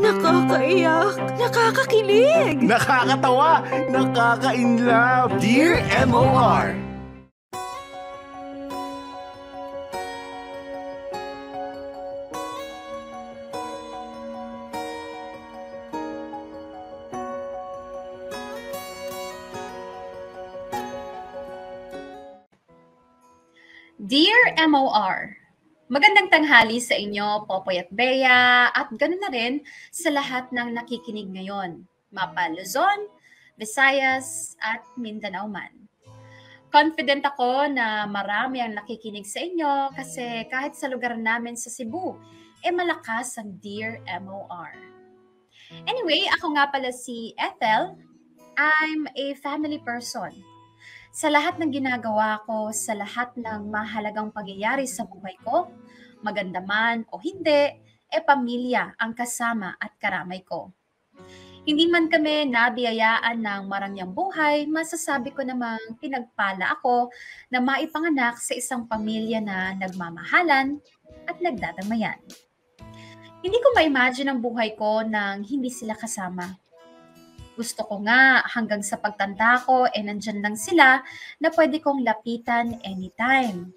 Nakakaiyak, nakakakilig. Nakakatawa, nakaka-inlove. Dear MOR. Dear MOR, magandang tanghali sa inyo, Popoy at Bea, at ganoon na rin sa lahat ng nakikinig ngayon, Mapa Luzon, Visayas, at Mindanao man. Confident ako na marami ang nakikinig sa inyo kasi kahit sa lugar namin sa Cebu, malakas ang Dear MOR. Anyway, ako nga pala si Ethel. I'm a family person. Sa lahat ng ginagawa ko, sa lahat ng mahalagang pangyayari sa buhay ko, maganda man o hindi, pamilya ang kasama at karamay ko. Hindi man kami nabiyayaan ng marangyang buhay, masasabi ko namang pinagpala ako na maipanganak sa isang pamilya na nagmamahalan at nagdadamayan. Hindi ko ma-imagine ang buhay ko nang hindi sila kasama. Gusto ko nga hanggang sa pagtanda ko nandyan lang sila na pwede kong lapitan anytime.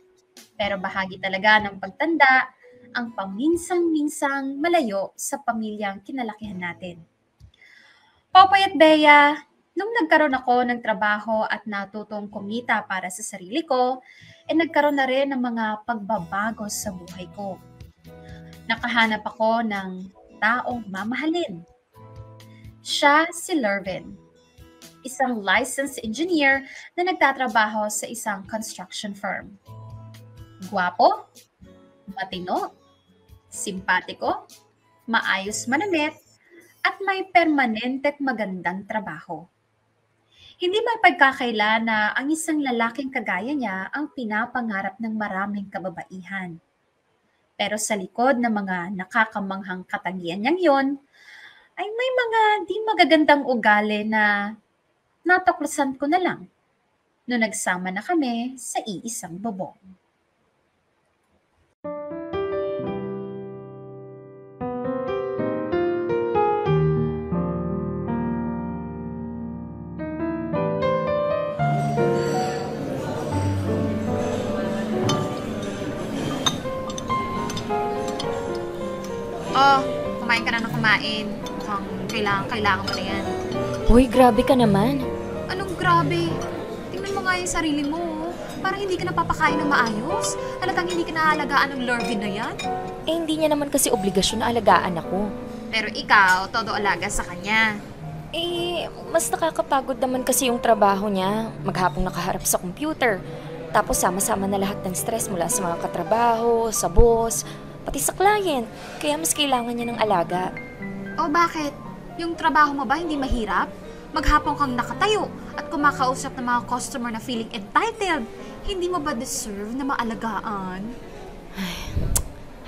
Pero bahagi talaga ng pagtanda ang paminsang-minsang malayo sa pamilyang kinalakihan natin. Popoy at Bea, nung nagkaroon ako ng trabaho at natutong kumita para sa sarili ko, nagkaroon na rin ng mga pagbabago sa buhay ko. Nakahanap ako ng taong mamahalin. Siya si Lervin, isang licensed engineer na nagtatrabaho sa isang construction firm. Gwapo, matino, simpatiko, maayos manamit, at may permanente at magandang trabaho. Hindi may pagkakaila na ang isang lalaking kagaya niya ang pinapangarap ng maraming kababaihan. Pero sa likod ng mga nakakamanghang katangian niyang yon, ay may mga di magagandang ugali na natuklasan ko na lang noong nagsama na kami sa iisang bubong. Oh, kumain ka na ng kumain. Kailangan mo na yan. Hoy, grabe ka naman. Anong grabe? Tingnan mo nga yung sarili mo. Parang hindi ka napapakain ng maayos. Halatang hindi ka naalagaan ng Lervin na yan. Hindi niya naman kasi obligasyon na alagaan ako. Pero ikaw, todo alaga sa kanya. Mas nakakapagod naman kasi yung trabaho niya. Maghapong nakaharap sa computer. Tapos sama-sama na lahat ng stress mula sa mga katrabaho, sa boss, pati sa client. Kaya mas kailangan niya ng alaga. O bakit? Yung trabaho mo ba hindi mahirap? Maghapon kang nakatayo at kumakausap ng mga customer na feeling entitled. Hindi mo ba deserve na maalagaan? Ay,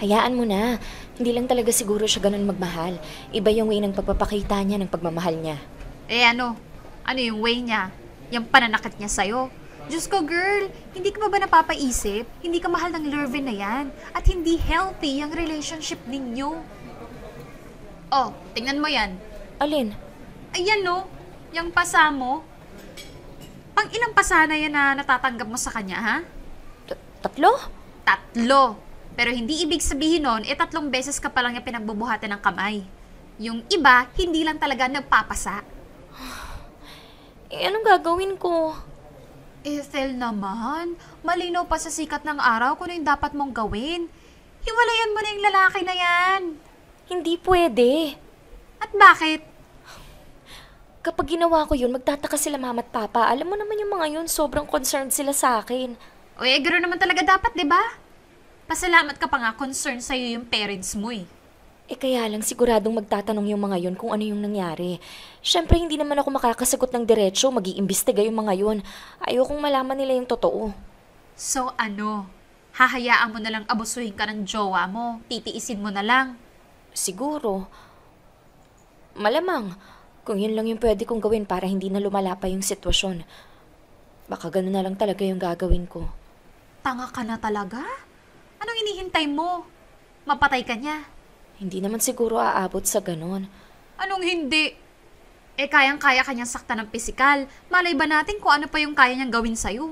hayaan mo na. Hindi lang talaga siguro siya ganun magmahal. Iba yung way ng pagpapakita niya ng pagmamahal niya. Ano? Ano yung way niya? Yung pananakit niya sa'yo? Diyos ko, girl, hindi ka ba napapaisip? Hindi ka mahal ng Lervin na yan. At hindi healthy yung relationship ninyo. Oh, tingnan mo yan. Alin? Ayan no, yung pasa mo. Pang ilang pasa na yan na natatanggap mo sa kanya, ha? Tatlo? Tatlo. Pero hindi ibig sabihin nun, 3 beses ka pa lang yung pinagbubuhatan ng kamay. Yung iba, hindi lang talaga nagpapasa. Anong gagawin ko? Ethel naman, malinaw pa sa sikat ng araw kung ano yung dapat mong gawin. Hiwalayan mo na yung lalaki na yan. Hindi pwede. At bakit? Kapag ginawa ko yun, magtataka sila mama at papa. Alam mo naman yung mga yun, sobrang concerned sila sa akin. O gano'n naman talaga dapat, di ba? Pasalamat ka pa nga, concerned sa'yo yung parents mo eh. Kaya lang siguradong magtatanong yung mga yun kung ano yung nangyari. Siyempre, hindi naman ako makakasagot ng diretsyo, mag-iimbestiga yung mga yun. Ayokong malaman nila yung totoo. So ano? Hahayaan mo na lang abusuhin ka ng jowa mo? Titiisin mo na lang? Siguro. Malamang, kung yun lang yung pwede kong gawin para hindi na lumala pa yung sitwasyon. Baka gano'n na lang talaga yung gagawin ko. Tanga ka na talaga? Anong inihintay mo? Mapatay ka niya? Hindi naman siguro aabot sa ganon. Anong hindi? Kayang-kaya kanyang saktan ng pisikal. Malay ba natin kung ano pa yung kaya niyang gawin sa'yo?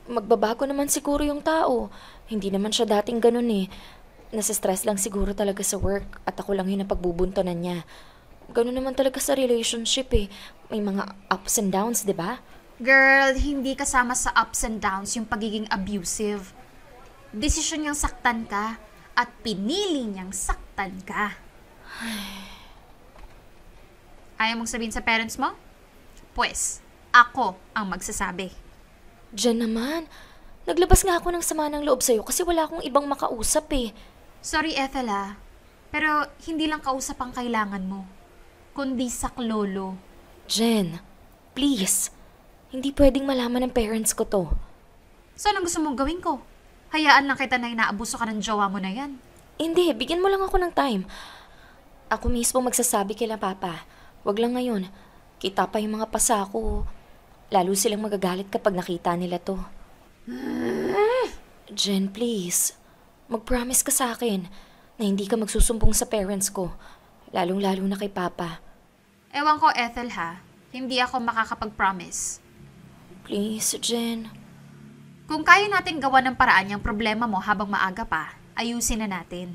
Magbabago naman siguro yung tao. Hindi naman siya dating ganon eh. Nasa-stress lang siguro talaga sa work at ako lang yun ang pagbubuntanan niya. Ganon naman talaga sa relationship eh. May mga ups and downs, di ba? Girl, hindi kasama sa ups and downs yung pagiging abusive. Desisyon niyang saktan ka at pinili niyang saktan ka. Ayaw mong sabihin sa parents mo? Pues, ako ang magsasabi. Diyan naman. Naglabas nga ako ng sama ng loob sa'yo kasi wala akong ibang makausap eh. Sorry, Ethel pero hindi lang kausap ang kailangan mo, kundi saklolo. Jen, please. Hindi pwedeng malaman ng parents ko to. So, anong gusto mong gawin ko? Hayaan lang kita na inaabuso ka ng jowa mo na yan. Hindi, bigyan mo lang ako ng time. Ako mismo magsasabi kila Papa. Wag lang ngayon. Kita pa yung mga pasa ko. Lalo silang magagalit kapag nakita nila to. Jen, please. Mag-promise ka sa akin na hindi ka magsusumbong sa parents ko. Lalong-lalo na kay Papa. Ewan ko, Ethel hindi ako makakapag-promise. Please, Jen. Kung kaya natin gawa ng paraan yung problema mo habang maaga pa, ayusin na natin.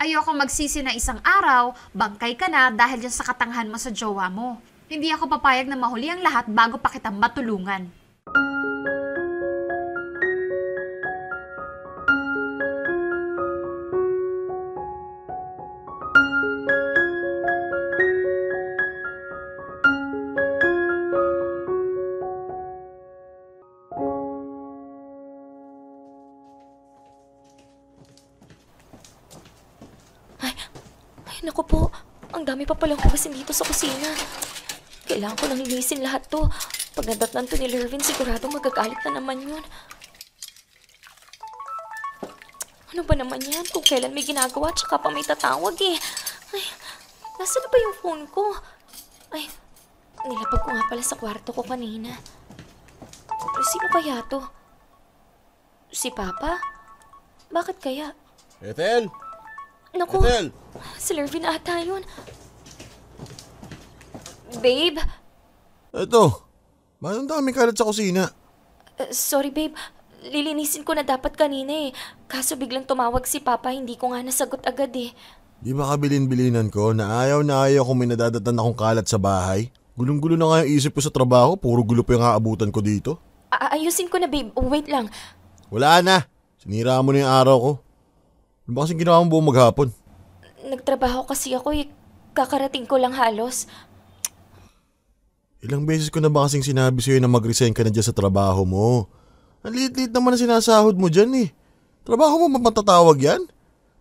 Ayoko magsisi na isang araw, bangkay ka na dahil dyan sa katanghan mo sa jowa mo. Hindi ako papayag na mahuli ang lahat bago pa kita matulungan. Ay, naku po. Ang dami pa palang hugasin dito sa kusina. Kailangan ko nang linisin lahat to. Pag nadatnan to ni Lervin, siguradong magagalit na naman yun. Ano ba naman yan? Kung kailan may ginagawa, tsaka pa may tatawag eh. Ay, nasa na ba yung phone ko? Ay, nilapag ko nga pala sa kwarto ko kanina. Sino kaya to? Si Papa? Bakit kaya? Ethel! Naku, Ethel! si Lervin ata yun. Babe? Ito, bakit ang daming kalat sa kusina? Sorry babe, lilinisin ko na dapat kanina eh. Kaso biglang tumawag si Papa, hindi ko nga nasagot agad eh. Di ba kabilin-bilinan ko na ayaw kung may nadadatan akong kalat sa bahay? Gulong-gulo na nga yung isip ko sa trabaho, puro gulo pa yung aabutan ko dito. Ayusin ko na babe, wait lang. Wala na, sinira mo na yung araw ko. Ano ba kasing ginawa mo buong maghapon? Nagtrabaho kasi ako eh, kakarating ko lang halos. Ilang beses ko na ba kasing sinabi sa'yo na mag-resign ka na dyan sa trabaho mo? Ang liit-liit naman na sinasahod mo dyan eh. Trabaho mo mapatatawag yan?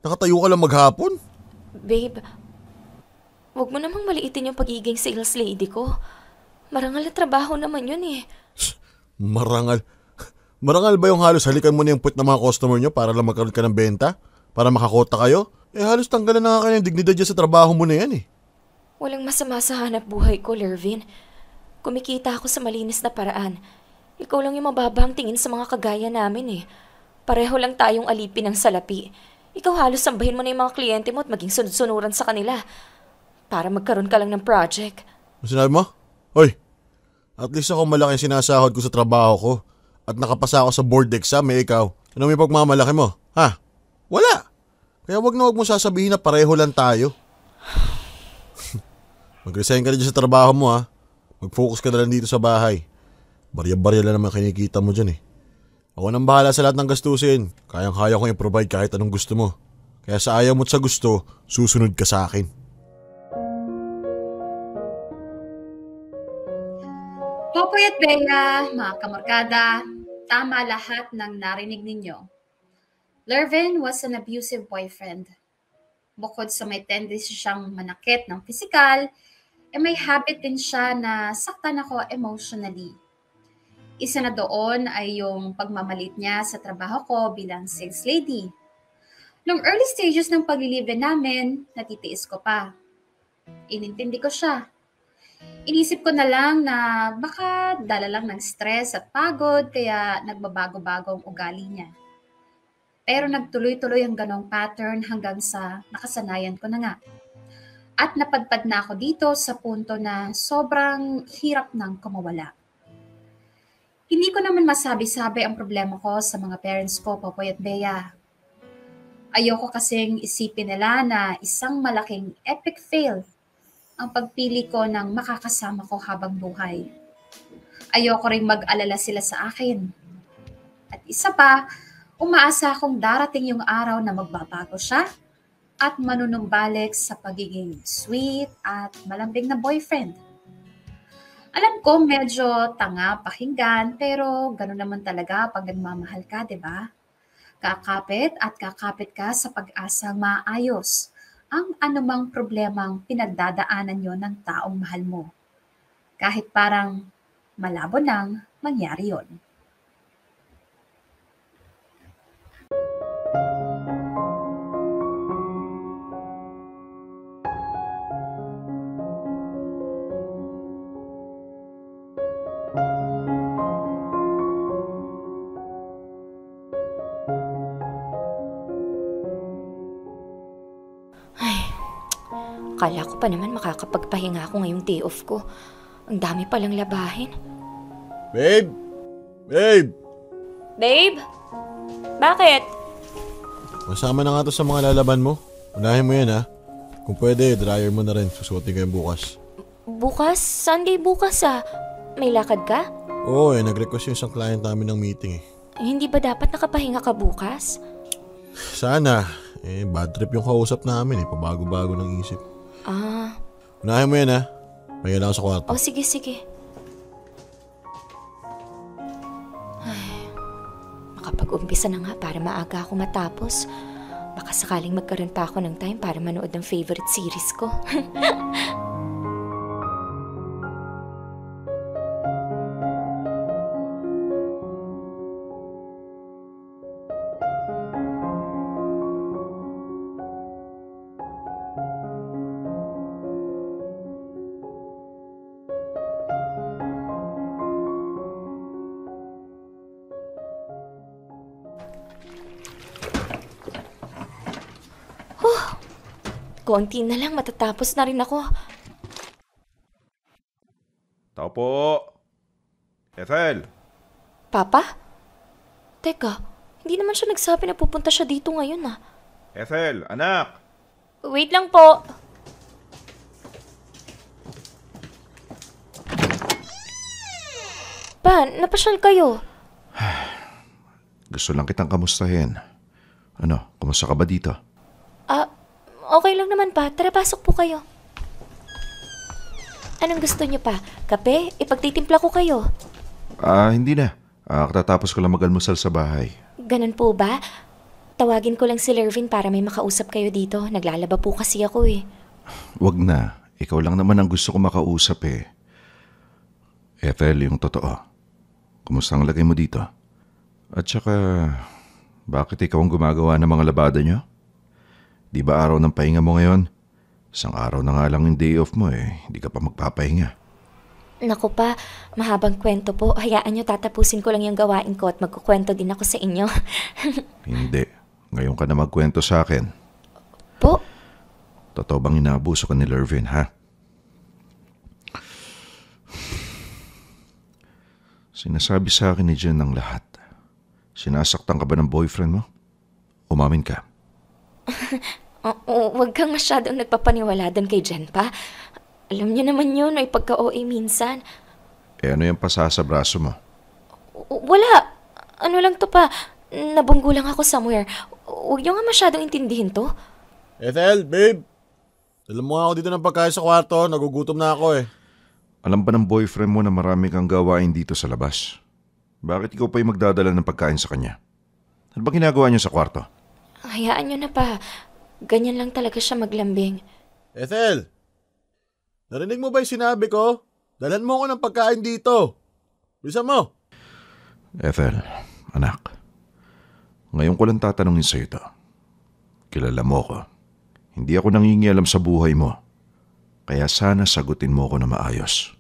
Nakatayo ka lang maghapon? Babe, wag mo namang maliitin yung pagiging sales lady ko. Marangal na trabaho naman yun eh. Marangal? Marangal ba yung halos halikan mo na yung puwet ng mga customer nyo para lang magkaroon ka ng benta? Para makakota kayo? Halos tanggalan na nga kayo ng dignidad dyan sa trabaho mo na yan eh. Walang masama sa hanap buhay ko, Lervin. Kumikita ako sa malinis na paraan. Ikaw lang yung mababang tingin sa mga kagaya namin eh. Pareho lang tayong alipin ng salapi. Ikaw halos sambahin mo na yung mga kliyente mo at maging sunod-sunuran sa kanila. Para magkaroon ka lang ng project. Ano sinabi mo? Hoy, at least ako malaki ang sinasahod ko sa trabaho ko. At nakapasa ako sa board exam ikaw. Ano may pagmamalaki mo? Ha? Wala. Kaya wag mo sasabihin na pareho lang tayo. Mag-resign ka na dyan sa trabaho mo ha. Mag-focus ka na lang dito sa bahay. Barya-barya lang naman kinikita mo dyan eh. Ako nang bahala sa lahat ng gastusin. Kayang-kaya kong i-provide kahit anong gusto mo. Kaya sa ayaw mo't sa gusto, susunod ka sa akin. Popoy at Bea, mga kamarkada, tama lahat ng narinig ninyo. Lervin was an abusive boyfriend. Bukod sa may tendency siyang manakit ng pisikal, may habit din siya na saktan ako emotionally. Isa na doon ay yung pagmamalit niya sa trabaho ko bilang sales lady. Nung early stages ng paglilive namin, natitiis ko pa. Inintindi ko siya. Inisip ko na lang na baka dala lang ng stress at pagod kaya nagbabago-bago ang ugali niya. Pero nagtuloy-tuloy ang ganong pattern hanggang sa nakasanayan ko na nga. At napadpad na ako dito sa punto na sobrang hirap nang kumawala. Hindi ko naman masabi-sabi ang problema ko sa mga parents ko, Popoy at Bea. Ayoko kasing isipin nila na isang malaking epic fail ang pagpili ko ng makakasama ko habang buhay. Ayoko ring mag-alala sila sa akin. At isa pa, umaasa akong darating yung araw na magbabago siya at manunumbalik sa pagiging sweet at malambing na boyfriend. Alam ko medyo tanga pakinggan pero gano'n naman talaga pag nagmamahal ka, di ba? Kakapit at kakapit ka sa pag-asang maayos ang anumang problemang pinagdadaanan yon ng taong mahal mo. Kahit parang malabo nang mangyari yon. Akala ko pa naman makakapagpahinga ako ngayong day off ko. Ang dami palang labahin. Babe! Babe! Babe? Bakit? Masama na nga to sa mga lalaban mo. Unahin mo yan ha. Kung pwede, dryer mo na rin. Susuotin ko yung bukas. Bukas? Sunday bukas ah. May lakad ka? Oo nag-request yung isang client namin ng meeting eh. Hindi ba dapat nakapahinga ka bukas? Sana. Bad trip yung kausap namin eh. Pabago-bago ng isip. Unahin mo yan ha. Pahinga lang ako sa kwarto. Sige. Ay, makapag-umpisa na nga para maaga ako matapos. Baka sakaling magkaroon pa ako ng time para manood ng favorite series ko. Konti na lang, matatapos na rin ako. Tao po. Ethel. Papa? Teka, hindi naman siya nagsabi na pupunta siya dito ngayon ah. Ethel, anak. Wait lang po. Pa, napasyal kayo. Gusto lang kitang kamustahin. Ano, kumusta ka ba dito? Okay lang naman pa. Tara, pasok po kayo. Anong gusto niyo pa? Kape? Ipagtitimpla ko kayo. Hindi na. Katatapos ko lang mag-almusal sa bahay. Ganun po ba? Tawagin ko lang si Lervin para may makausap kayo dito. Naglalaba po kasi ako eh. Wag na. Ikaw lang naman ang gusto ko makausap eh. Ethel, yung totoo. Kumusta ang lagay mo dito? At saka, bakit ikaw ang gumagawa ng mga labada niyo? Di ba araw ng pahinga mo ngayon? Isang araw na nga lang yung day off mo eh. Hindi ka pa magpapahinga. Naku pa, mahabang kwento po. Hayaan nyo, tatapusin ko lang yung gawain ko at magkukwento din ako sa inyo. Hindi. Ngayon ka na magkwento sa akin. Po? Totoo bang inaabuso ka ni Lervin, ha? Sinasabi sa akin ni Jen ang lahat. Sinasaktan ka ba ng boyfriend mo? Umamin ka. Huwag kang masyadong nagpapaniwala doon kay Jen pa. Alam niyo naman yun, may pagka-OA minsan. Ano yung pasa sa braso mo? Wala. Ano lang to pa. Nabunggo lang ako somewhere. Huwag niyo nga masyadong intindihin to. Ethel, babe. Dala mo nga ako dito ng pagkain sa kwarto. Nagugutom na ako eh. Alam ba ng boyfriend mo na marami kang gawain dito sa labas? Bakit ikaw pa yung magdadala ng pagkain sa kanya? Ano ba ginagawa niyo sa kwarto? Hayaan niyo na pa. Ganyan lang talaga siya maglambing. Ethel! Narinig mo ba yung sinabi ko? Dalhan mo ako ng pagkain dito. Bisa mo. Ethel, anak. Ngayon ko lang tatanungin sa'yo ito. Kilala mo ko. Hindi ako nangingialam sa buhay mo. Kaya sana sagutin mo ko na maayos.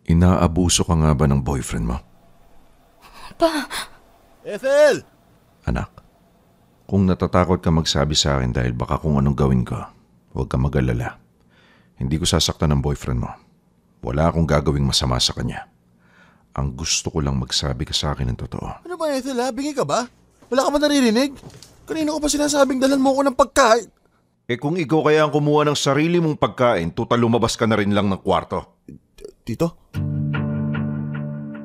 Inaabuso ka nga ba ng boyfriend mo? Pa! Ethel! Anak, Kung natatakot ka magsabi sa akin dahil baka kung anong gawin ko, huwag ka mag-alala. Hindi ko sasaktan ng boyfriend mo. Wala akong gagawing masama sa kanya. Ang gusto ko lang magsabi ka sa akin ng totoo. Ano ba, Ethel, ha? Bingi ka ba? Wala ka ba naririnig? Kanina ko pa sinasabing dalan mo ko ng pagkain. Kung ikaw kaya ang kumuha ng sarili mong pagkain, total lumabas ka na rin lang ng kwarto. Tito?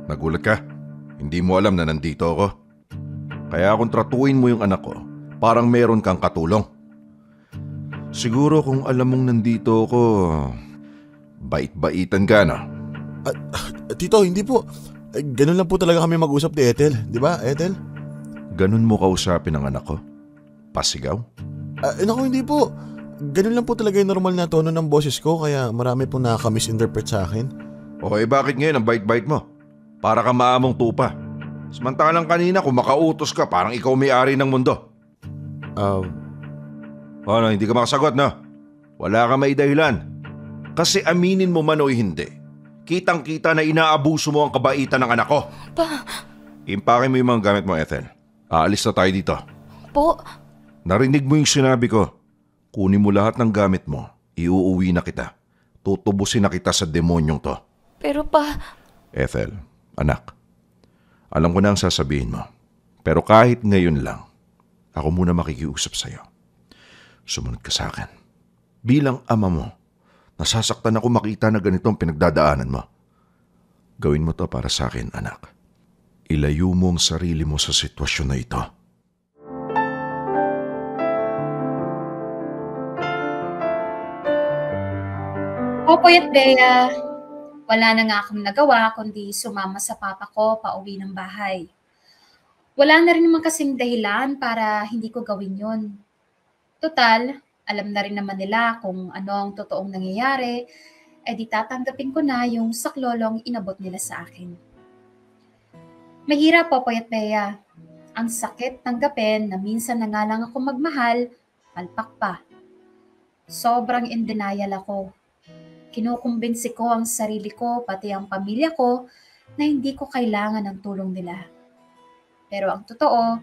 Nagulat ka? Hindi mo alam na nandito ako. Kaya kung tratuin mo yung anak ko, parang meron kang katulong. Siguro kung alam mong nandito ako, bait-baitan ka na. Tito, hindi po. Ganun lang po talaga kami mag-usap ni Ethel. Di ba, Ethel? Ganun mo kausapin ang anak ko? Pasigaw? Naku, hindi po. Ganun lang po talaga yung normal na tono ng boses ko, kaya marami po nakaka-misinterpret sa akin. Bakit ngayon ang bait-bait mo? Para ka maamong tupa. Samantalang kanina kung makautos ka, parang ikaw may-ari ng mundo. Hindi ka makasagot, no? Wala ka may dahilan. Kasi aminin mo man o hindi, kitang-kita na inaabuso mo ang kabaitan ng anak ko. Pa. Impake mo yung mga gamit mo, Ethel. Aalis na tayo dito. Po. Narinig mo yung sinabi ko. Kunin mo lahat ng gamit mo. Iuuwi na kita. Tutubusin na kita sa demonyong to. Pero pa. Ethel, anak. Alam ko na ang sasabihin mo. Pero kahit ngayon lang, ako muna makikiusap sa'yo. Sumunod ka sa akin. Bilang ama mo, nasasaktan ako makita na ganito ang pinagdadaanan mo. Gawin mo to para sa akin, anak. Ilayo mo ang sarili mo sa sitwasyon na ito. Popoy at Bea, wala na nga akong nagawa kundi sumama sa papa ko pauwi ng bahay. Wala na rin naman kasing dahilan para hindi ko gawin yun. Total, alam na rin naman nila kung ano ang totoong nangyayari, di tatanggapin ko na yung saklolong inabot nila sa akin. Mahirap, Popoy at Bea. Ang sakit tanggapin na minsan na nga lang ako magmahal, palpak pa. Sobrang in denial ako. Kinukumbinsi ko ang sarili ko pati ang pamilya ko na hindi ko kailangan ng tulong nila. Pero ang totoo,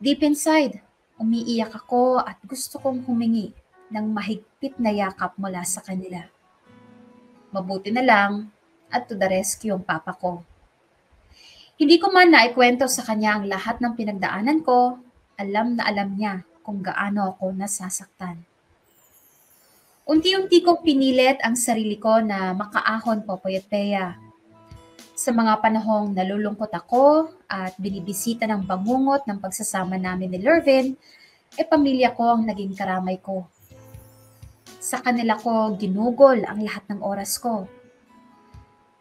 deep inside, umiiyak ako at gusto kong humingi ng mahigpit na yakap mula sa kanila. Mabuti na lang at to the rescue ang papa ko. Hindi ko man naikwento sa kanya ang lahat ng pinagdaanan ko, alam na alam niya kung gaano ako nasasaktan. Unti-unti kong pinilit ang sarili ko na makaahon, Popoy at Bea. Sa mga panahong nalulungkot ako at binibisita ng bangungot ng pagsasama namin ni Lervin, pamilya ko ang naging karamay ko. Sa kanila ko ginugol ang lahat ng oras ko.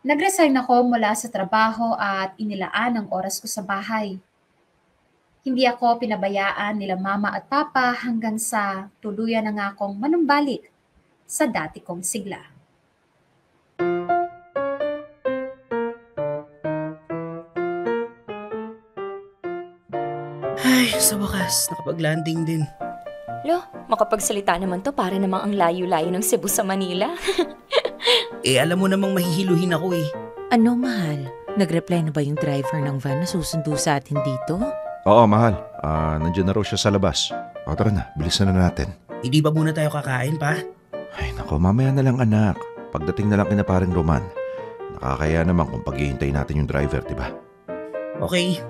Nag-resign ako mula sa trabaho at inilaan ang oras ko sa bahay. Hindi ako pinabayaan nila mama at papa hanggang sa tuluyan na nga akong manumbalik sa dati kong sigla. Ay, sa wakas, nakapag-landing din. Lo, makapagsalita naman to para namang ang layo-layo ng Cebu sa Manila. Alam mo namang mahihiluhin ako eh. Ano, mahal? Nag-reply na ba yung driver ng van na susundo sa atin dito? Oo, mahal. Nandiyan na raw siya sa labas. Tara na, bilisan na natin. Hindi ba muna tayo kakain pa? Ay nako, mamaya na lang anak. Pagdating na lang kina paring Roman. Nakakaya naman kung paghihintay natin yung driver, di ba? Okay.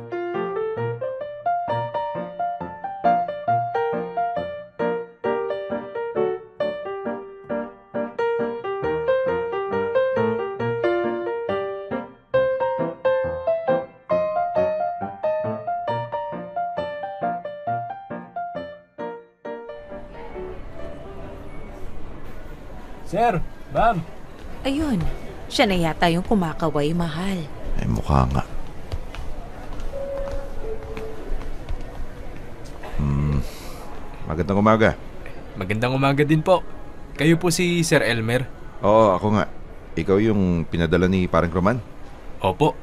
Sir, ma'am. Ayun, siya na yata yung kumakaway, mahal. Ay mukha nga. Magandang umaga. Magandang umaga din po. Kayo po si Sir Elmer? Oo, ako nga. Ikaw yung pinadala ni paring Roman? Opo.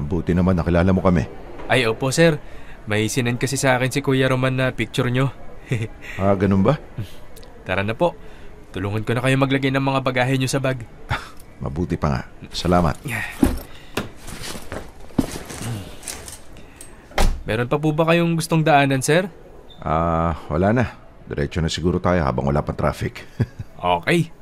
Buti naman nakilala mo kami. Ay, opo sir. May sinend kasi sa akin si Kuya Roman na picture nyo. Ganun ba? Tara na po. Tulungan ko na kayo maglagay ng mga bagahe nyo sa bag. Mabuti pa nga. Salamat. Meron pa po ba kayong gustong daanan, sir? Wala na. Diretso na siguro tayo habang wala pang traffic. Okay.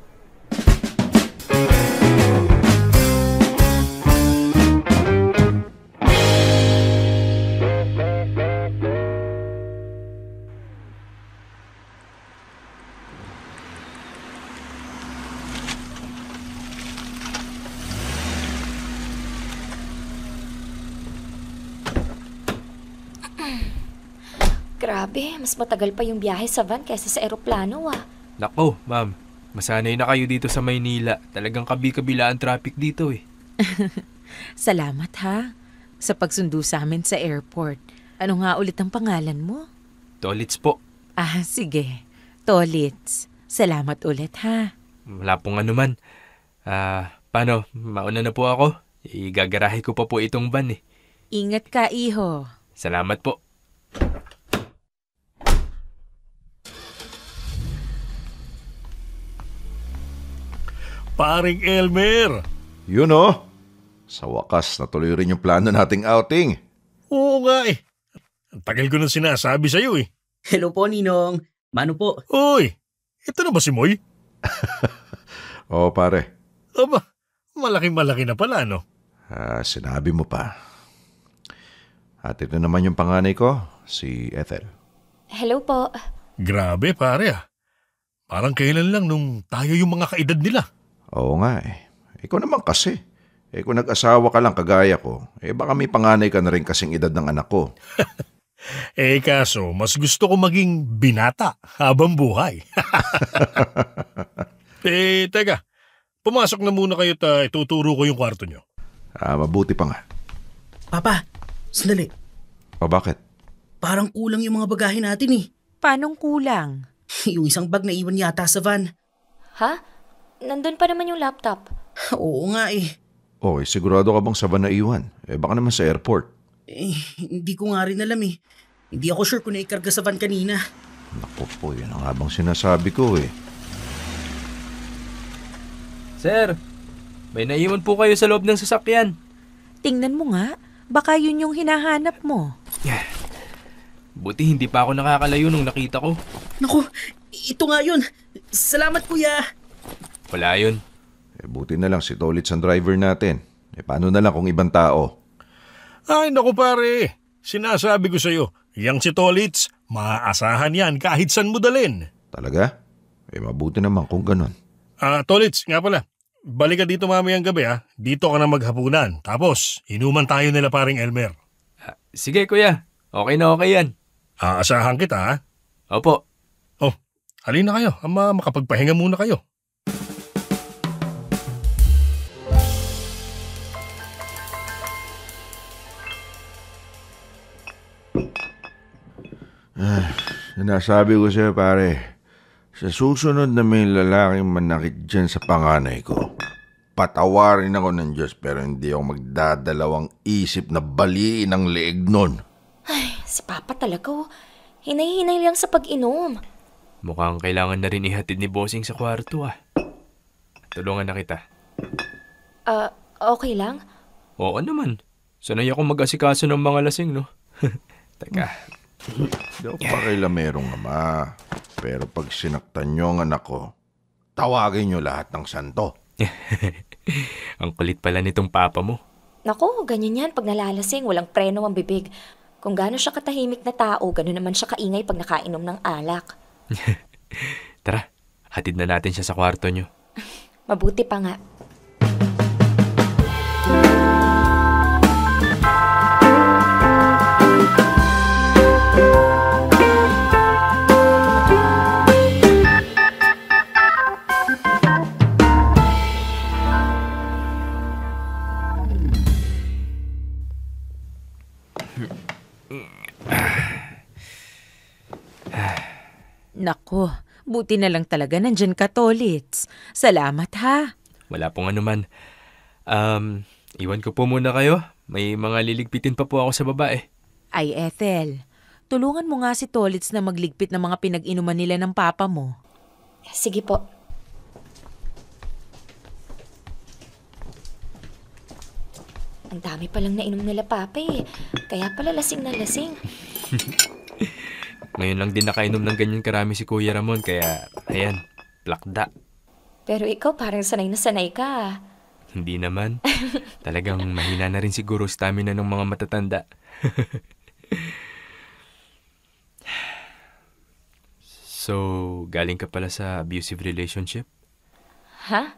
Grabe, mas matagal pa yung biyahe sa van kaysa sa eroplano Nako, ma'am. Masanay na kayo dito sa Maynila. Talagang kabi-kabila ang traffic dito eh. Salamat ha, sa pagsundo sa amin sa airport. Ano nga ulit ang pangalan mo? Tolits po. Sige. Tolits. Salamat ulit ha. Wala pong anuman. Paano? Mauna na po ako. Igagarahe ko pa po itong van eh. Ingat ka, iho. Salamat po. Paring Elmer! Yun oh. Sa wakas, natuloy rin yung plano nating outing. Oo nga eh. Ang tagal ko nang sinasabi sa'yo eh. Hello po, Ninong. Mano po? Uy, ito na ba si Moy? Oo pare. Aba, malaking-malaki na pala, no? Sinabi mo pa. At ito naman yung panganay ko, si Ethel. Hello po. Grabe pare Parang kailan lang nung tayo yung mga kaedad nila. Oo nga eh. Ikaw naman kasi. Kung nag-asawa ka lang kagaya ko, baka may panganay ka na rin kasing edad ng anak ko. Kaso, mas gusto ko maging binata habang buhay. Teka. Pumasok na muna kayo at ituturo ko yung kwarto nyo. Mabuti pa nga. Papa, sandali. Bakit? Parang kulang yung mga bagahe natin eh. Paanong kulang? Yung isang bag na iwan yata sa van. Ha? Nandun pa naman yung laptop. Oo nga eh. Okay, sigurado ka bang sa van na iwan? Baka naman sa airport. Hindi ko nga rin alam eh. Hindi ako sure kung naikarga sa van kanina. Naku po, yan ang habang sinasabi ko eh. Sir, may naiwan po kayo sa loob ng sasakyan. Tingnan mo nga, baka yun yung hinahanap mo. Buti hindi pa ako nakakalayo nung nakita ko. Naku, ito nga yun. Salamat kuya. Wala yun. Buti na lang si Tolits ang driver natin. Paano na lang kung ibang tao? Ay, naku pare. Sinasabi ko sa'yo, yang si Tolits, maaasahan yan kahit saan mo dalhin. Talaga? Mabuti naman kung ganon. Tolits, nga pala. Balik ka dito mamayang gabi Dito ka na maghapunan. Tapos, inuman tayo nila paring Elmer. Sige kuya, okay na okay yan. Aasahan kita Opo. Oh, halina kayo. Ama, makapagpahinga muna kayo. Sinasabi ko sa'yo pare, sa susunod na may lalaking manakit dyan sa panganay ko, patawarin ako ng Diyos pero hindi ako magdadalawang isip na baliin ang leeg nun. Ay, si Papa talaga Hinay-hinay lang sa pag-inom. Mukhang kailangan na rin ihatid ni Bossing sa kwarto Tulungan na kita. Okay lang? Oo naman. Sanay ako mag-asikaso ng mga lasing, no? Teka. Hindi ako pakilamerong ama. Pero pag sinaktan nyo ang anak ko, tawagin nyo lahat ng santo. Ang kulit pala nitong papa mo. Naku, ganyan yan. Pag nalalasing, walang preno ang bibig. Kung gaano siya katahimik na tao, gano'n naman siya kaingay pag nakainom ng alak. Tara, hatid na natin siya sa kwarto nyo. Mabuti pa nga. Nako, buti na lang talaga nandyan ka, Tolits. Salamat ha. Wala pong anuman. Iwan ko po muna kayo. May mga liligpitin pa po ako sa baba Ay, Ethel, tulungan mo nga si Tolits na magligpit ng mga pinag-inuman nila ng papa mo. Sige po. Ang dami palang nainom nila papa Kaya pala lasing na lasing. Ngayon lang din nakainom ng ganyan karami si Kuya Ramon, kaya ayan, plakda. Pero ikaw parang sanay na sanay ka ah. Hindi naman. Talagang mahina na rin siguro stamina ng mga matatanda. So, galing ka pala sa abusive relationship? Ha?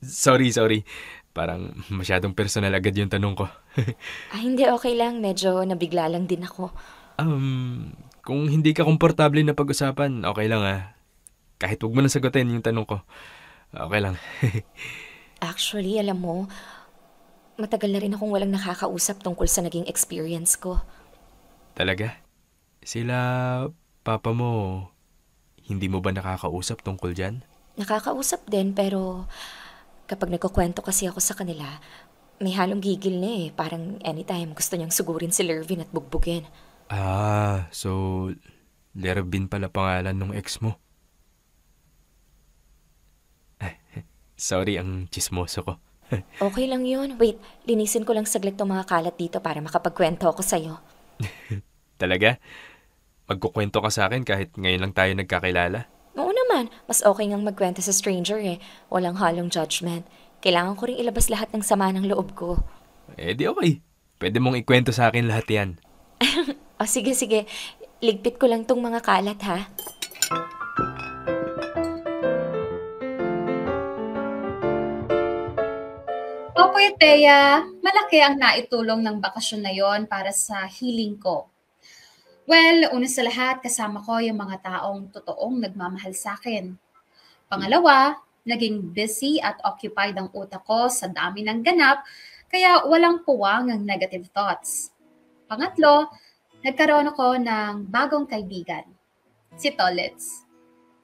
Sorry. Parang masyadong personal agad yung tanong ko. Hindi, okay lang. Medyo nabigla lang din ako. Kung hindi ka komportable na pag-usapan, okay lang ah. Kahit huwag mo na sagutin yung tanong ko. Okay lang. Actually, alam mo, matagal na rin akong walang nakakausap tungkol sa naging experience ko. Talaga? Sila, papa mo, hindi mo ba nakakausap tungkol dyan? Nakakausap din, pero kapag nagkukwento kasi ako sa kanila, may halong gigil na eh. Parang anytime gusto niyang sugurin si Lervin at bugbugin. So, Lervin pala pangalan ng ex mo. Sorry, ang chismoso ko. Okay lang yun. Wait, linisin ko lang saglit tong mga kalat dito para makapagkwento ako sa'yo. Talaga? Magkukwento ka sa akin kahit ngayon lang tayo nagkakilala? Oo naman, mas okay ngang magkwento sa stranger eh. Walang halong judgment. Kailangan ko ring ilabas lahat ng sama ng loob ko. Di okay. Pwede mong ikwento sa akin lahat yan. Sige. Ligpit ko lang tong mga kalat ha. Popoy at Bea, malaki ang naitulong ng bakasyon na yon para sa healing ko. Well, una sa lahat, kasama ko yung mga taong totoong nagmamahal sa akin. Pangalawa, naging busy at occupied ang utak ko sa dami ng ganap, kaya walang puwang ang negative thoughts. Pangatlo, nagkaroon ako ng bagong kaibigan, si Tolitz.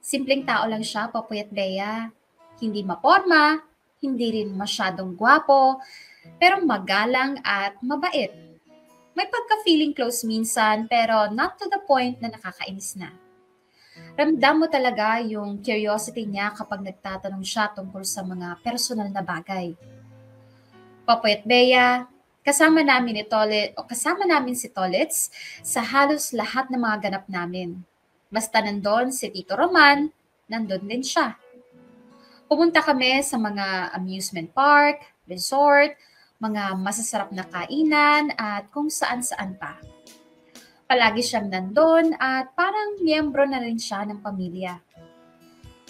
Simpleng tao lang siya, Popoy at Bea. Hindi maporma, hindi rin masyadong gwapo, pero magalang at mabait. May pagka-feeling close minsan, pero not to the point na nakakainis na. Ramdam mo talaga yung curiosity niya kapag nagtatanong siya tungkol sa mga personal na bagay. Popoy at Bea, kasama namin si Tolitz sa halos lahat ng mga ganap namin. Basta nandun si Tito Roman, nandun din siya. Pumunta kami sa mga amusement park, resort, mga masasarap na kainan at kung saan-saan pa. Palagi siyang nandun at parang miyembro na rin siya ng pamilya.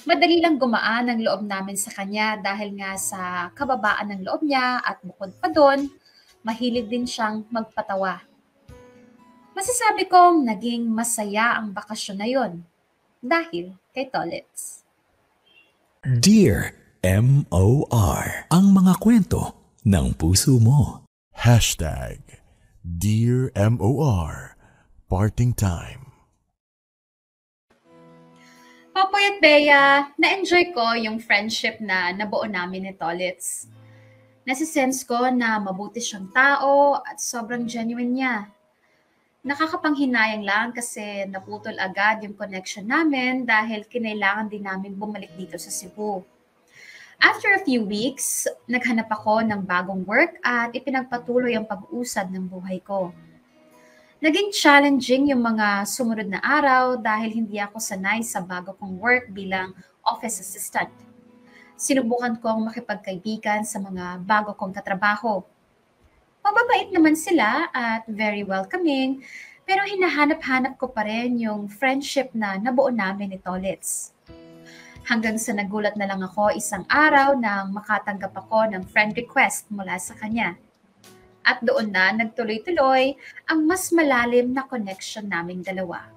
Madali lang gumaan ang loob namin sa kanya dahil nga sa kababaan ng loob niya at bukod pa doon, mahilig din siyang magpatawa. Masasabi kong naging masaya ang bakasyon na yon dahil kay Tolitz. Dear M.O.R. Ang mga kwento ng puso mo. Dear M.O.R. Parting Time. Popoy at Bea, na-enjoy ko yung friendship na nabuo namin ni Tolitz. Nasisense ko na mabuti siyang tao at sobrang genuine niya. Nakakapanghinayang lang kasi naputol agad yung connection namin dahil kinailangan din namin bumalik dito sa Cebu. After a few weeks, naghanap ako ng bagong work at ipinagpatuloy ang pag-usad ng buhay ko. Naging challenging yung mga sumunod na araw dahil hindi ako sanay sa bago kong work bilang office assistant. Sinubukan kong makipagkaibigan sa mga bago kong katrabaho. Mababait naman sila at very welcoming, pero hinahanap-hanap ko pa rin yung friendship na nabuo namin ni Tolitz. Hanggang sa nagulat na lang ako isang araw nang makatanggap ako ng friend request mula sa kanya. At doon na nagtuloy-tuloy ang mas malalim na connection naming dalawa.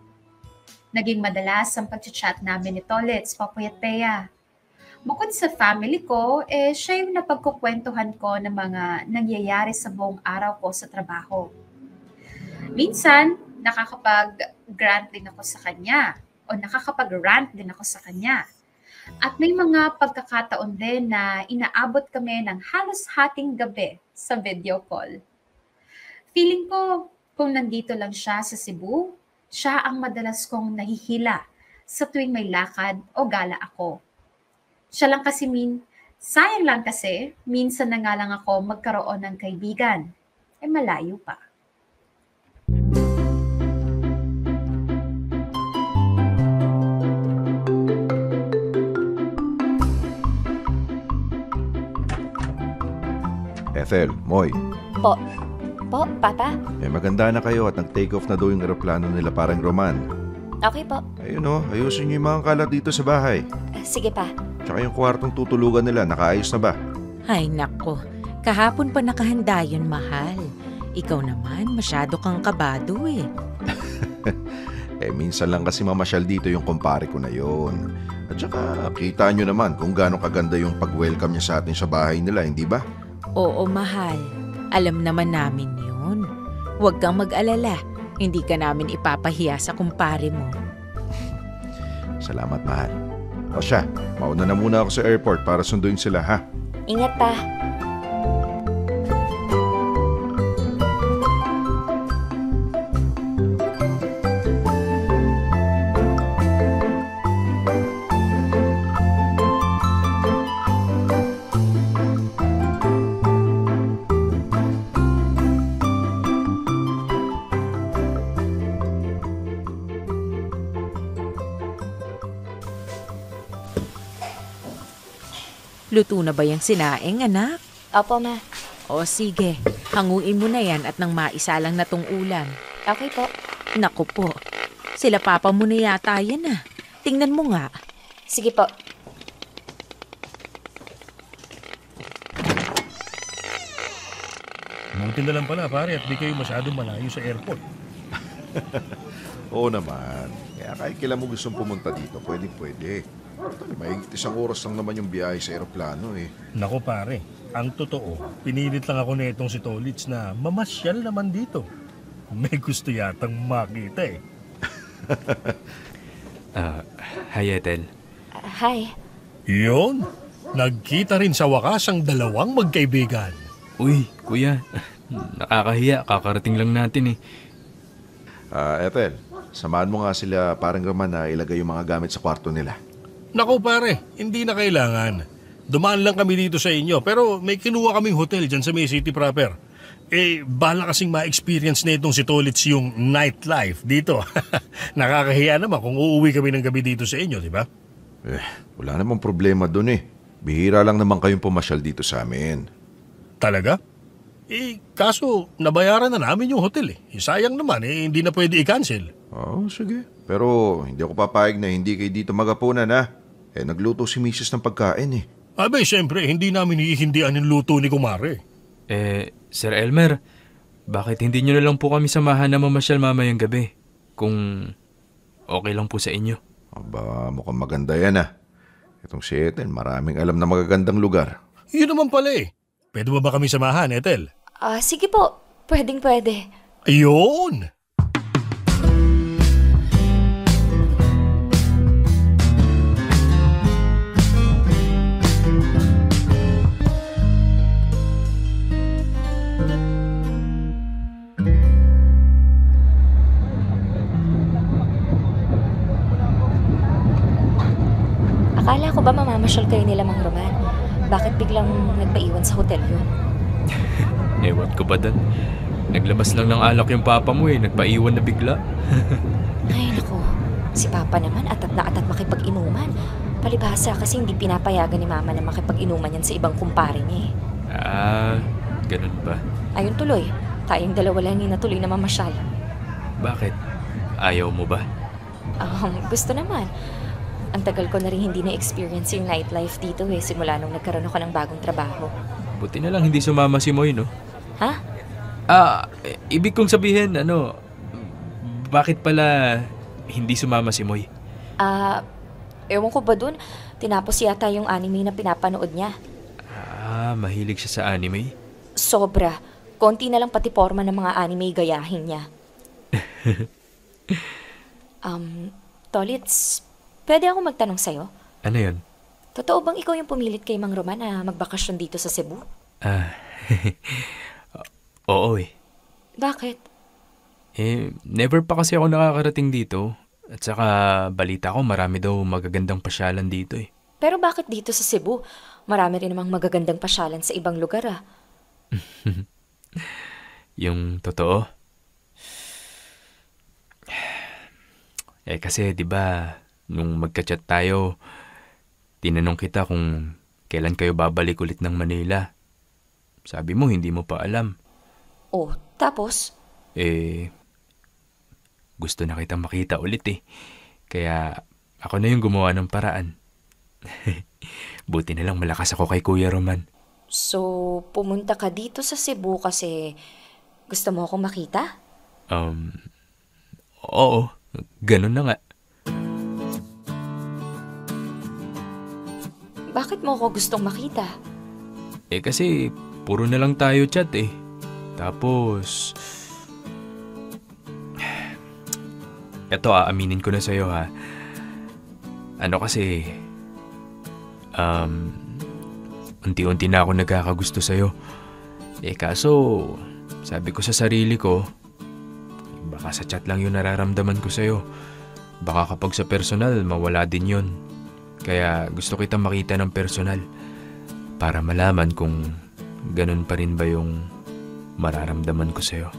Naging madalas ang pag-chat namin ni Tolitz, Popoy at Bea. Bukod sa family ko, siya yung napagkukwentuhan ko ng mga nangyayari sa buong araw ko sa trabaho. Minsan, nakakapag-rant din ako sa kanya o nakakapag-rant din ako sa kanya. At may mga pagkakataon din na inaabot kami ng halos hating gabi sa video call. Feeling ko, kung nandito lang siya sa Cebu, siya ang madalas kong nahihila sa tuwing may lakad o gala ako. Sayang lang kasi, minsan na nga lang ako magkaroon ng kaibigan. Malayo pa. Ethel, Moy, Po, Papa? maganda na kayo at nag-take off na daw yung eroplano nila parang Roman. Okay po. Ayun ayusin niyo yung mga kalat dito sa bahay. Sige pa. Tsaka yung kwartong tutulugan nila, nakaayos na ba? Ay nako, kahapon pa nakahanda yun, mahal. Ikaw naman, masyado kang kabado eh. Minsan lang kasi mamasyal dito yung kumpare ko na yon. At saka, kita nyo naman kung gaano kaganda yung pag-welcome niya sa atin sa bahay nila, hindi ba? Oo, mahal. Alam naman namin yun. Huwag kang mag-alala. Hindi ka namin ipapahiya sa kumpare mo. Salamat, mahal. O siya, mauna na muna ako sa airport para sunduin sila, ha? Ingat pa. Luto na ba yung sinaing, anak? Opo, Ma. O sige, hanguin mo na yan at nang maisalang na tong ulam. Okay po. Naku po, sila papa mo na yata yan ah. Tingnan mo nga. Sige po. Buti na lang pala pare at di kayo masyadong malayo sa airport. Oo naman. Kaya kahit kailan mo gustong pumunta dito, pwede. Mahigit 1 oras lang naman yung biyahe sa eroplano eh. Nako pare, ang totoo, pinilit lang ako na itong si Tolits na mamasyal naman dito. May gusto yatang makita eh. Hi, Ethel. Hi. Yun, nagkita rin sa wakas ang dalawang magkaibigan. Uy, kuya. Nakakahiya. Kakarating lang natin eh. Ethel, samahan mo nga sila parang Roman na ilagay yung mga gamit sa kwarto nila. Nako pare, hindi na kailangan. Dumaan lang kami dito sa inyo pero may kinuha kaming hotel dyan sa May City proper. Bala kasing ma-experience na itong si Tolits yung nightlife dito. Nakakahiya naman kung uuwi kami ng gabi dito sa inyo, di ba? Wala namang problema dun eh. Bihira lang naman kayong pumasyal dito sa amin. Talaga? Kaso nabayaran na namin yung hotel eh. Sayang naman hindi na pwede i-cancel. Oo, sige. Pero hindi ako papayag na hindi kayo dito magapunan ha. Nagluto si Mrs. ng pagkain eh. Abay, siyempre, hindi namin hihindian yung luto ni Kumare. Sir Elmer, bakit hindi nyo na lang po kami samahan na mamasyal mamayang gabi? Kung okay lang po sa inyo. Aba, mukhang maganda yan ah. Itong si Ethel, maraming alam na magagandang lugar. Yun naman pala eh. Pwede ba kami samahan, Ethel? Sige po. Pwede. Ayun! Akala ko ba mamamasyal kayo nila, Mang Roman? Bakit biglang nagpaiwan sa hotel yun? Ewan ko ba dan? Naglabas lang ng alak yung papa mo nagpaiwan na bigla. Ay naku, si Papa naman atat makipag-inuman. Palibhasa kasi hindi pinapayagan ni Mama na makipag-inuman yan sa ibang kumpare niya Ganun ba? Ayun tuloy, tayong dalawa lang yung natuloy na mamasyal. Bakit? Ayaw mo ba? Gusto naman. Ang tagal ko na rin hindi na-experience yung nightlife dito simula nung nagkaroon ako ng bagong trabaho. Buti na lang hindi sumama si Moy, no? Ha? Ibig kong sabihin, bakit pala hindi sumama si Moy? Ewan ko ba dun? Tinapos yata yung anime na pinapanood niya. Mahilig siya sa anime? Sobra. Konti na lang pati forma ng mga anime gayahin niya. Tolits, pwede ako magtanong sa'yo? Ano yun? Totoo bang ikaw yung pumilit kay Mang Roman na magbakasyon dito sa Cebu? Oo Bakit? Never pa kasi ako nakakarating dito. At saka balita ko marami daw magagandang pasyalan dito Pero bakit dito sa Cebu? Marami rin namang magagandang pasyalan sa ibang lugar Yung totoo? Kasi 'di ba nung magka-chat tayo, tinanong kita kung kailan kayo babalik ulit ng Manila. Sabi mo hindi mo pa alam. Oh, tapos? Gusto na kitang makita ulit eh. Kaya ako na yung gumawa ng paraan. Buti na lang malakas ako kay Kuya Roman. So, pumunta ka dito sa Cebu kasi gusto mo akong makita? Oo. Ganun na nga. Bakit mo ako gustong makita? Kasi puro na lang tayo chat eh. Tapos... Eto aaminin ko na sa'yo ha. Ano kasi... unti-unti na ako nagkakagusto sa'yo. Kaso... Sabi ko sa sarili ko... Baka sa chat lang yung nararamdaman ko sa'yo. Baka kapag sa personal, mawala din yun. Kaya gusto kitang makita ng personal. Para malaman kung ganun pa rin ba yung mararamdaman ko sa'yo.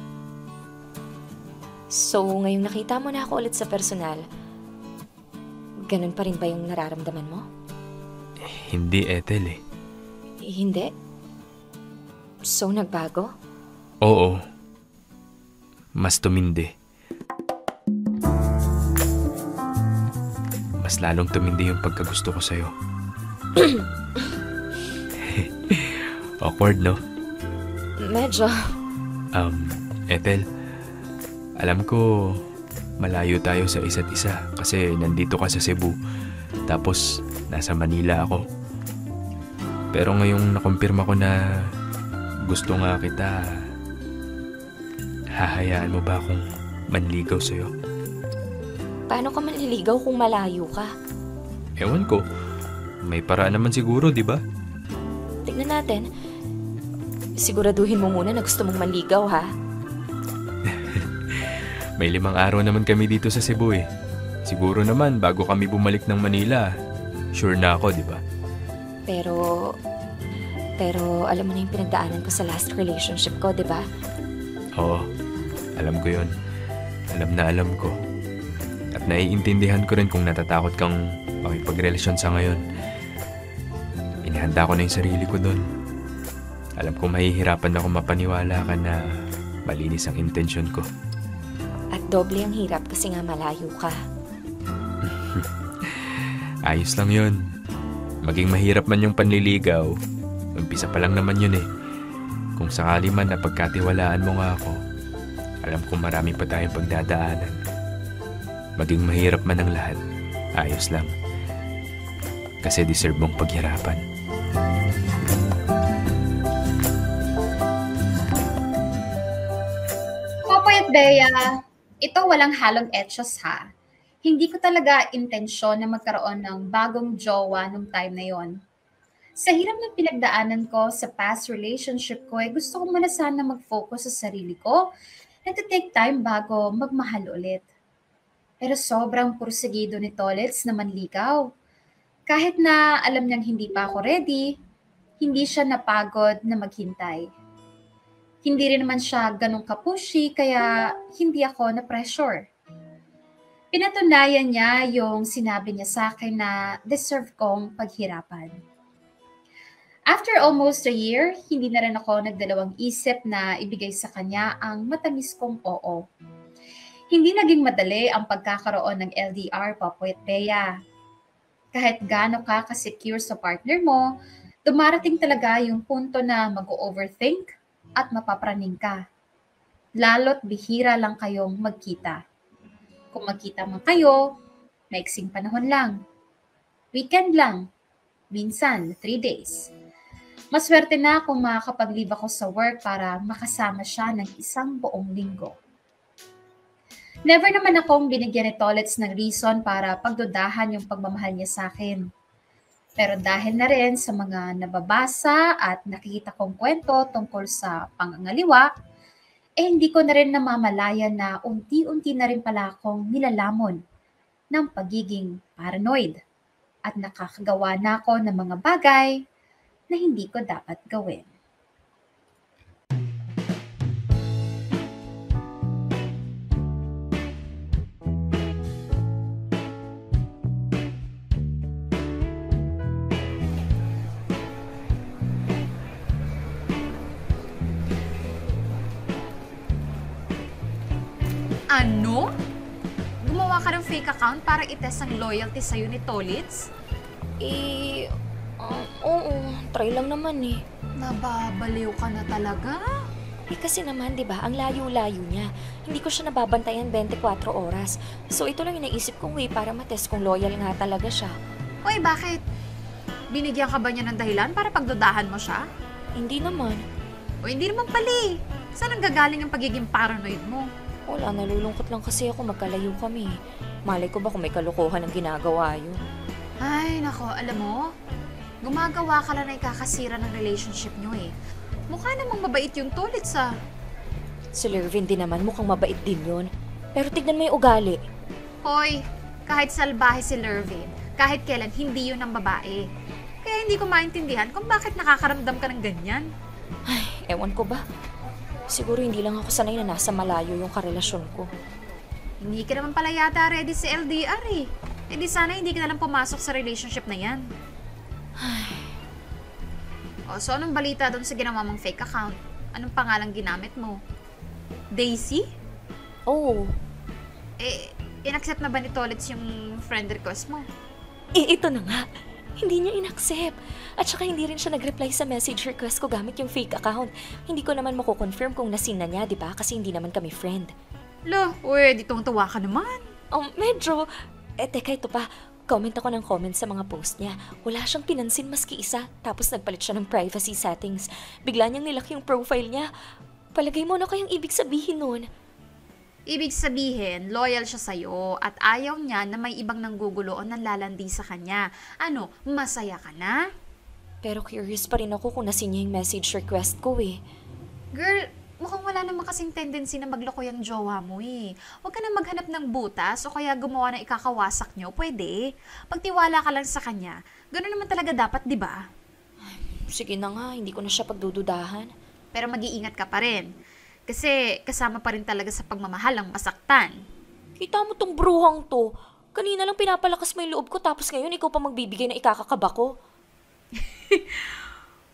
So, ngayong nakita mo na ako ulit sa personal, ganun pa rin ba yung nararamdaman mo? Hindi, Ethel eh. Hindi? So, nagbago? Oo. Mas tumindi. Mas lalong tumindi yung pagkagusto ko sa'yo. Awkward, no? Medyo. Ethel, alam ko malayo tayo sa isa't isa kasi nandito ka sa Cebu. Tapos nasa Manila ako. Pero ngayong nakumpirma ko na gusto nga kita, hahayaan mo ba akong manligaw sa'yo? Paano ka manliligaw kung malayo ka? Ewan ko. May paraan naman siguro, di ba? Tignan natin. Siguraduhin mo muna na gusto mong manligaw, ha? May 5 araw naman kami dito sa Cebu eh. Siguro naman bago kami bumalik ng Manila, sure na ako, di ba? Pero alam mo na yung pinagdaanan ko sa last relationship ko, di ba? Oo, alam ko yon. Alam ko. At naiintindihan ko rin kung natatakot kang makipagrelasyon sa ngayon. Inihanda ko na yung sarili ko doon. Alam ko mahihirapan ako mapaniwala ka na malinis ang intensyon ko. At doble ang hirap kasi nga malayo ka. Ayos lang yun. Maging mahirap man yung panliligaw, umpisa pa lang naman yun eh. Kung sakali man na pagkatiwalaan mo nga ako, alam ko marami pa tayong pagdadaanan. Maging mahirap man ang lahat, ayos lang. Kasi deserve mong paghirapan. Popoy at Bea, ito walang halong etsyos ha. Hindi ko talaga intensyon na magkaroon ng bagong jowa nung time na yon. Sa hirap ng pinagdaanan ko sa past relationship ko, gusto ko muna sana mag-focus sa sarili ko and to take time bago magmahal ulit. Pero sobrang pursigido ni Tolets na manligaw. Kahit na alam niyang hindi pa ako ready, hindi siya napagod na maghintay. Hindi rin naman siya ganun kapushy kaya hindi ako na-pressure. Pinatunayan niya yung sinabi niya sa akin na deserve kong paghirapan. After almost a year, hindi na rin ako nagdalawang isip na ibigay sa kanya ang matamis kong oo. Hindi naging madali ang pagkakaroon ng LDR, Popoy at Bea. Kahit gaano ka ka-secure sa partner mo, dumarating talaga yung punto na mag-overthink at mapapraning ka. Lalo't bihira lang kayong magkita. Kung magkita man kayo, maiksing panahon lang. Weekend lang. Minsan, 3 days. Maswerte na kung makakapag-leave ako sa work para makasama siya ng 1 buong linggo. Never naman akong binigyan ni Tolets ng reason para pagdudahan yung pagmamahal niya sa akin. Pero dahil na rin sa mga nababasa at nakikita kong kwento tungkol sa pangangaliwa, hindi ko na rin namamalayan na unti-unti na rin pala akong nilalamon ng pagiging paranoid at nakakagawa na ako ng mga bagay na hindi ko dapat gawin. Ano? Gumawa ka ng fake account para itest ang loyalty sa'yo ni Tolitz? Oo, try lang naman eh. Nababaliw ka na talaga? Kasi naman, di ba, ang layo-layo niya. Hindi ko siya nababantayan 24 oras. So ito lang yung naisip kong way para matest kung loyal nga talaga siya. Uy, bakit? Binigyan ka ba niya ng dahilan para pagdudahan mo siya? Hindi naman. O hindi naman pala eh. Saan ang gagaling ang pagiging paranoid mo? Wala, nalulungkot lang kasi ako magkalayo kami. Malay ko ba kung may kalokohan ang ginagawa yun? Ay, nako, alam mo, gumagawa ka lang na ikakasira ng relationship nyo eh. Mukha namang mabait yung Tolitz ah. Si Lervin din naman, mukhang mabait din yun. Pero tignan mo yung ugali. Hoy, kahit salbahe si Lervin, kahit kailan hindi yun ang babae. Kaya hindi ko maintindihan kung bakit nakakaramdam ka ng ganyan. Ay, ewan ko ba? Siguro hindi lang ako sanay na nasa malayo yung karelasyon ko. Hindi ka naman pala yata ready sa LDR eh. E di sana hindi ka na lang pumasok sa relationship na yan. O, so anong balita doon sa ginawa mong fake account? Anong pangalang ginamit mo? Daisy? Oo. In-accept na ba ni Tolitz yung friend request mo? Ito na nga. Hindi niya in-accept. At saka hindi rin siya nag-reply sa message request ko gamit yung fake account. Hindi ko naman mako-confirm kung nasin na niya, di ba? Kasi hindi naman kami friend. Lo, uy, ditong tuwa ka naman. Medyo. Teka, ito pa. Comment ako ng comment sa mga post niya. Wala siyang pinansin maski isa. Tapos nagpalit siya ng privacy settings. Bigla niyang nilaki yung profile niya. Palagay mo na kayang ibig sabihin nun. Ibig sabihin, loyal siya sa'yo at ayaw niya na may ibang nanggugulo o nanlalandi sa kanya. Ano, masaya ka na? Pero curious pa rin ako kung nasin niya yung message request ko eh. Girl, mukhang wala naman kasing tendency na magloko yung jowa mo eh. Huwag ka na maghanap ng butas o kaya gumawa ng ikakawasak niyo. Pwede. Pagtiwala ka lang sa kanya. Ganun naman talaga dapat, di ba? Sige na nga, hindi ko na siya pagdududahan. Pero mag-iingat ka pa rin. Kasi kasama pa rin talaga sa pagmamahal ang masaktan. Kita mo tong bruhang to. Kanina lang pinapalakas mo yung loob ko tapos ngayon ikaw pa magbibigay ng ikakakaba ko.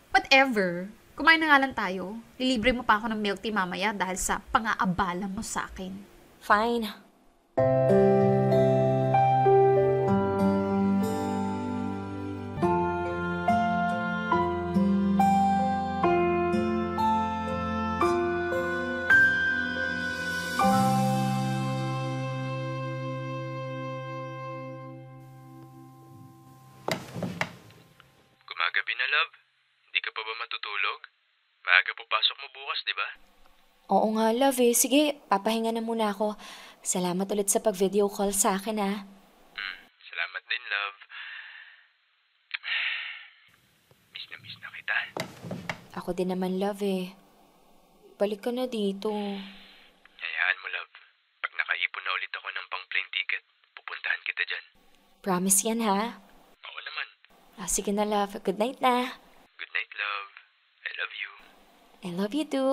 Whatever. Kumain na nga lang tayo. Lilibre mo pa ako ng milk tea mamaya dahil sa pang-aabala mo sa akin. Fine. Gumagabi na, love. Hindi ka pa ba matutulog? Maaga po pasok mo bukas, di ba? Oo nga, love eh. Sige, papahinga na muna ako. Salamat ulit sa pag-video call sa akin ah. Salamat din, love. Miss na kita. Ako din naman, love eh. Balik ka na dito. Hayaan mo, love. Pag nakaipon na ulit ako ng pang-plane ticket, pupuntahan kita dyan. Promise yan ha? Oo naman. Sige na, love. Good night na. Good night, love. I love you. I love you too.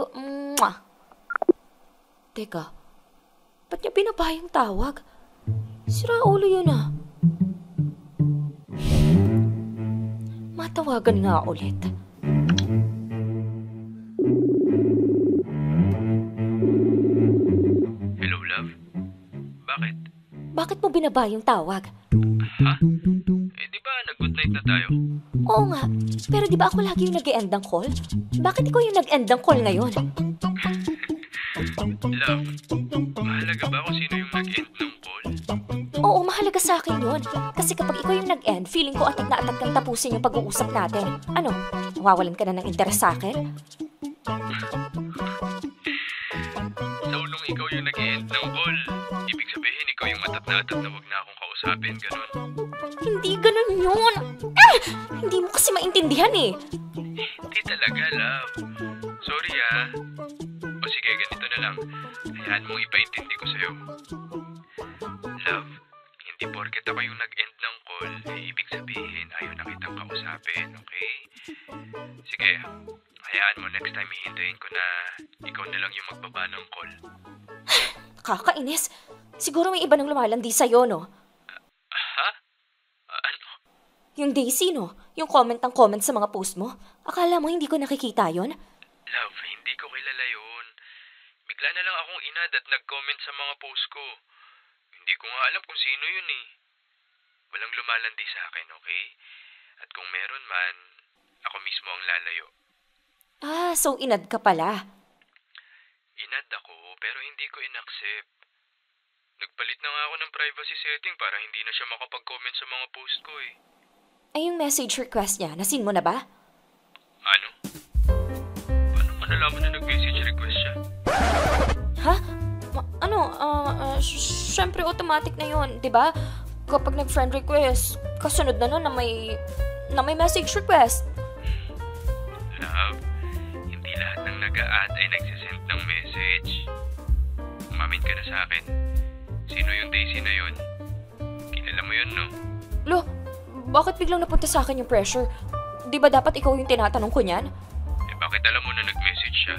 Mwah! Teka, ba't niya binaba yung tawag? Sira ulo yun ah. Matawagan nga ulit. Hello, love? Bakit? Bakit mo binaba yung tawag? Ha? Di ba nag-good night na tayo? Oo nga, pero di ba ako lagi yung nag-e-end ng call? Bakit ikaw yung nag-end ng call ngayon? Love, mahalaga ba kung sino yung nag-end ng call? Oo, mahalaga sa akin yun. Kasi kapag ikaw yung nag-end, feeling ko atag na atag kang tapusin yung pag-uusap natin. Ano, nawawalan ka na ng interes sa akin? So, nung ikaw yung nag-end ng call, ibig sabihin ikaw yung matat-natat na wag na akong kausapin, ganun? Hindi ganun yun. Hindi mo kasi maintindihan eh. Hindi talaga, love. Sorry ah. O sige, ganito na lang. Hayaan mong ipaintindi ko sa'yo. Love, hindi porket ako yung nag-end ng call, ibig sabihin ayaw na kitang kausapin, okay? Sige, hayaan mo next time hihintayin ko na ikaw na lang yung magbaba ng call. Kakainis. Siguro may iba nang lumalandi sa'yo, no? Ha? Ano? Yung Daisy, no? Yung comment sa mga post mo. Akala mo hindi ko nakikita yon? Love, hindi ko kilala yun. Bigla na lang akong inad at nag-comment sa mga post ko. Hindi ko nga alam kung sino yun eh. Walang lumalandi sa akin, okay? At kung meron man, ako mismo ang lalayo. So inad ka pala. Inad ako, pero hindi ko inaccept. Nagpalit na nga ako ng privacy setting para hindi na siya makapag-comment sa mga post ko eh. Ay, yung message request niya, nasin mo na ba? Ano? Paano mo nalaman na nag-message request siya? Ha? Syempre automatic na yun, di ba? Kapag nag-friend request, kasunod na nun na may message request. Love, hindi lahat ng nag-a-add ay nagsisend ng message. Umamin ka na sa akin. Sino yung Daisy na yun? Kilala mo yun, no? Lo, bakit biglang napunta sa akin yung pressure? Di ba dapat ikaw yung tinatanong ko niyan? Bakit alam mo na nag-message siya?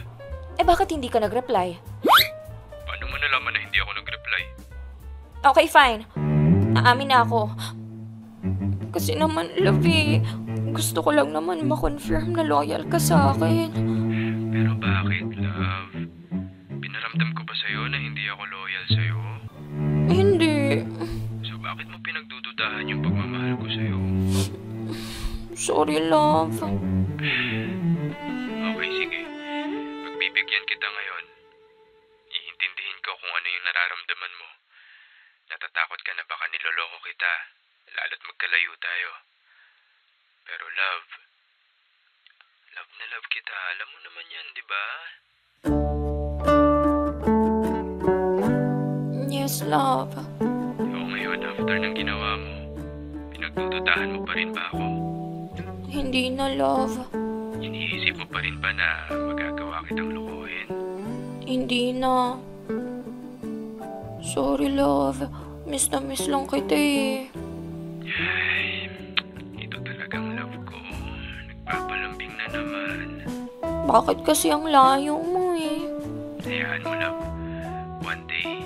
Bakit hindi ka nag-reply? Paano mo nalaman na hindi ako nag-reply? Okay, fine. Aamin na ako. Kasi naman, Lovey, gusto ko lang naman ma-confirm na loyal ka sa akin. Pero bakit, love? Pinaramdam ko ba sa'yo na hindi ako loyal sa'yo? Hindi. So bakit mo pinagdududahan yung pagmamahal ko sa'yo? Sorry, love. Okay, sige. Pagbibigyan kita ngayon. Iintindihin ko kung ano yung nararamdaman mo. Natatakot ka na baka niloloko kita, lalo't magkalayo tayo. Pero love na love kita. Alam mo naman yan, di ba? Yes, love. O ngayon, after ng ginawa mo, pinagdududahan mo pa rin ba ako? Hindi na, love. Iniisip mo pa rin ba na magagawa kitang lukuhin? Hindi na. Sorry, love. Miss na miss lang kita eh. Ay, ito talagang love ko. Nagpapalambing na naman. Bakit kasi ang layo mo eh? Hayaan mo, love. One day,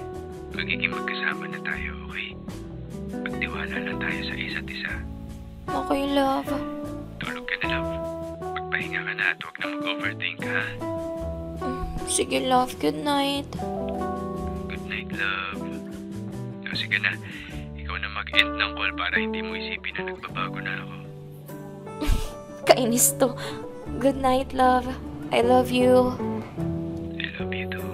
magiging magkasama na tayo, okay? Magtiwala lang tayo sa isa't isa. Okay, love. Tulog ka na, love. Magpahinga ka na at huwag na mag-overthink, ha? Sige, love. Good night. Good night, love. O, sige na. Ikaw na mag-end ng call para hindi mo isipin na nagbabago na ako. Kainis to. Good night, love. I love you. I love you too.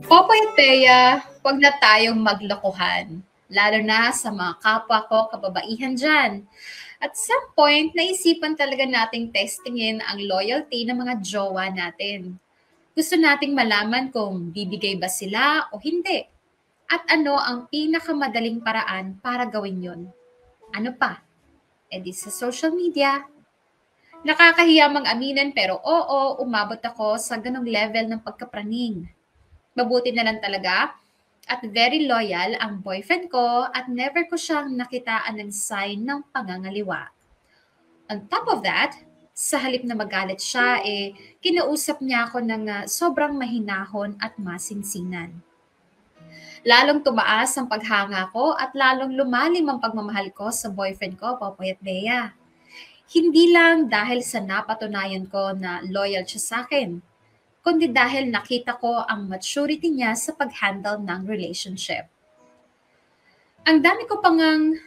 Popoy at Bea, huwag na tayong maglokohan. Lalo na sa mga kapwa ko kababaihan dyan. At some point, naisipan talaga nating testingin ang loyalty ng mga jowa natin. Gusto nating malaman kung bibigay ba sila o hindi. At ano ang pinakamadaling paraan para gawin yon? Ano pa? Di sa social media. Nakakahiya mang aminin pero oo, umabot ako sa ganong level ng pagkapraning. Mabuti na lang talaga at very loyal ang boyfriend ko at never ko siyang nakitaan ng sign ng pangangaliwa. On top of that, sa halip na magalit siya, kinausap niya ako ng sobrang mahinahon at masinsinan. Lalong tumaas ang paghanga ko at lalong lumalim ang pagmamahal ko sa boyfriend ko, Popoy at Bea. Hindi lang dahil sa napatunayan ko na loyal siya sa akin, kundi dahil nakita ko ang maturity niya sa pag-handle ng relationship. Ang dami ko pangang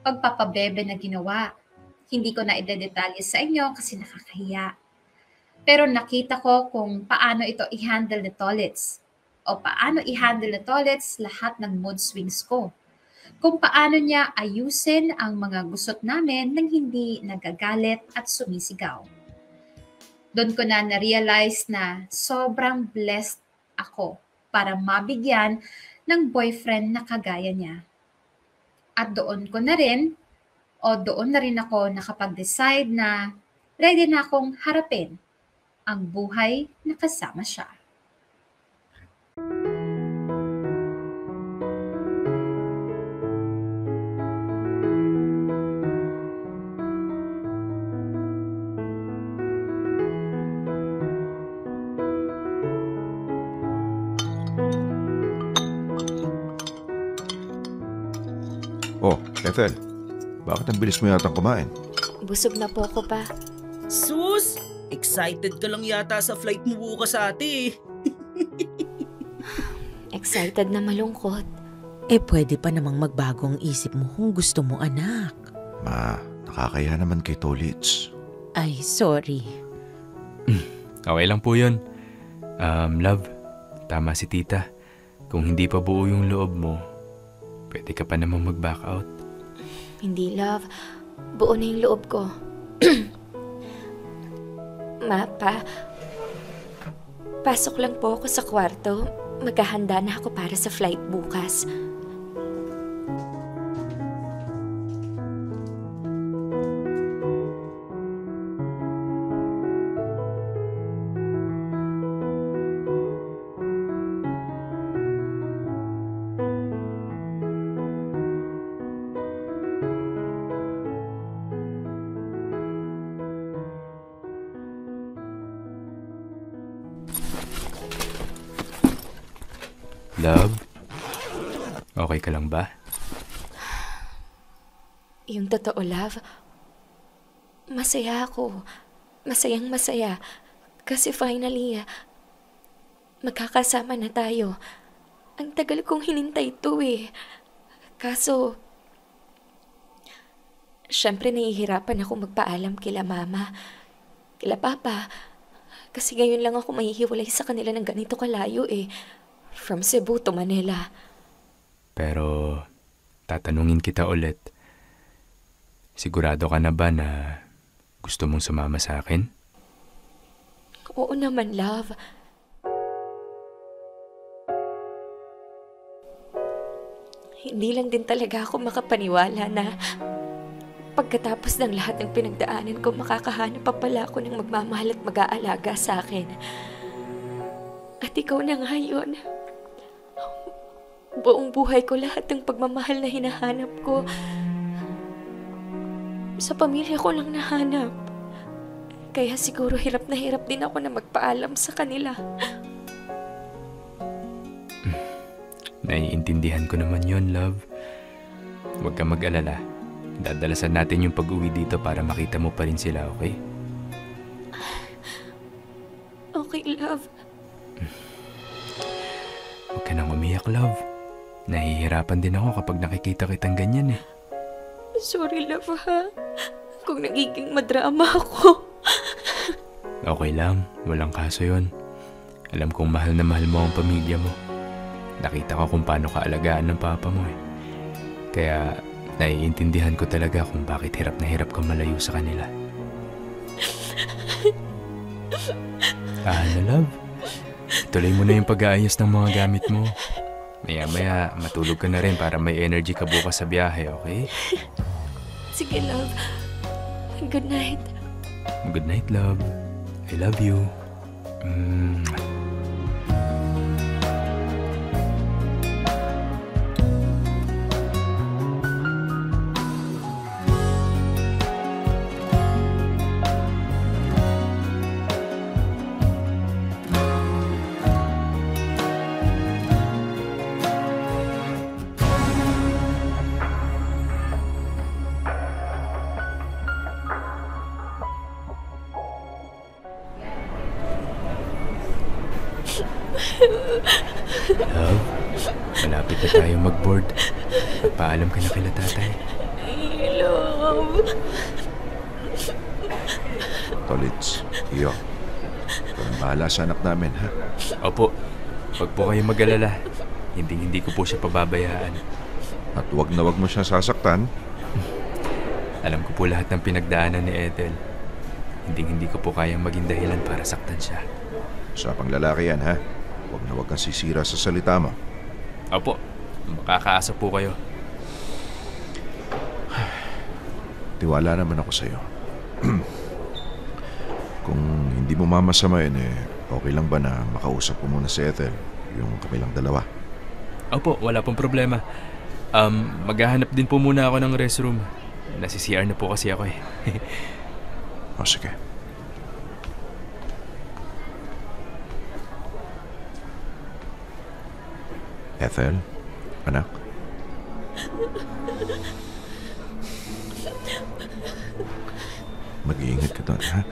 pagpapabebe na ginawa. Hindi ko na idedetalye sa inyo kasi nakakahiya. Pero nakita ko kung paano ito i-handle ni Tolitz. O paano i-handle ni Tolitz lahat ng mood swings ko. Kung paano niya ayusin ang mga gusot namin nang hindi nagagalit at sumisigaw. Doon ko na na-realize na sobrang blessed ako para mabigyan ng boyfriend na kagaya niya. At doon na rin ako nakapag-decide na ready na akong harapin ang buhay na kasama siya. Oh, Ethel, bakit ang bilis mo yatang kumain? Busog na po ako pa. Sus! Excited ka lang yata sa flight mo bukas ate eh. Excited na malungkot. Pwede pa namang magbago ang isip mo kung gusto mo, anak. Ma, nakakaya naman kay Tolits. Ay, sorry. Okay lang po yun. Love, tama si tita. Kung hindi pa buo yung loob mo, pwede ka pa namang mag-back out. Hindi, love. Buo na yung loob ko. Ma, pa. Pasok lang po ako sa kwarto. Maghahanda na ako para sa flight bukas. Love, okay ka lang ba? Yung totoo, love, masaya ako. Masayang masaya. Kasi finally, magkakasama na tayo. Ang tagal kong hinintay ito eh. Kaso, syempre nahihirapan ako magpaalam kila mama, kila papa. Kasi ngayon lang ako mahihiwalay sa kanila ng ganito kalayo eh. From Cebu to Manila. Pero, tatanungin kita ulit. Sigurado ka na ba na gusto mong sumama sa akin? Oo naman, love. Hindi lang din talaga ako makapaniwala na pagkatapos ng lahat ng pinagdaanan ko, makakahanap pa pala ako ng magmamahal at mag-aalaga sa akin. At ikaw na nga yun. Buong buhay ko lahat ng pagmamahal na hinahanap ko. Sa pamilya ko lang nahanap. Kaya siguro hirap din ako na magpaalam sa kanila. Naiintindihan ko naman yon, love. Huwag kang mag-alala. Dadalasan natin yung pag-uwi dito para makita mo pa rin sila, okay? Okay, love. Huwag ka nang umiyak, love. Nahihirapan din ako kapag nakikita kitang ganyan eh. Sorry, love, ha? Kung nagiging madrama ako. Okay lang, walang kaso yon. Alam kong mahal na mahal mo ang pamilya mo. Nakita ko kung paano ka alagaan ng papa mo eh. Kaya naiintindihan ko talaga kung bakit hirap na hirap kang malayo sa kanila. Ano, love? Ituloy mo na yung pag-aayos ng mga gamit mo. Maya-maya, matulog ka na rin para may energy ka bukas sa biyahe, okay? Sige, love. Good night. Good night, love. I love you. Love, malapit na tayo mag-board. Paalam ka na kila tatay. Love. Tolits, iyo. Ikaw ang bahala sa anak namin, ha? Opo, wag po kayo mag-alala. Hindi ko po siya pababayaan. At wag na wag mo siya sasaktan. Alam ko po lahat ng pinagdaanan ni Ethel. Hindi ko po kayang maging dahilan para saktan siya. Usapang lalaki yan, ha? Wag na wag kang sisira sa salita mo. Opo, makakaasa po kayo. Tiwala naman ako sa'yo. Kung hindi mo mamasamayin, okay lang ba na makausap ko muna si Ethel, yung kabilang dalawa? Opo, wala pong problema. Maghahanap din po muna ako ng restroom. Nasi-CR na po kasi ako eh. O sige. Ethel, anak. Mag-iingat ka doon, ha?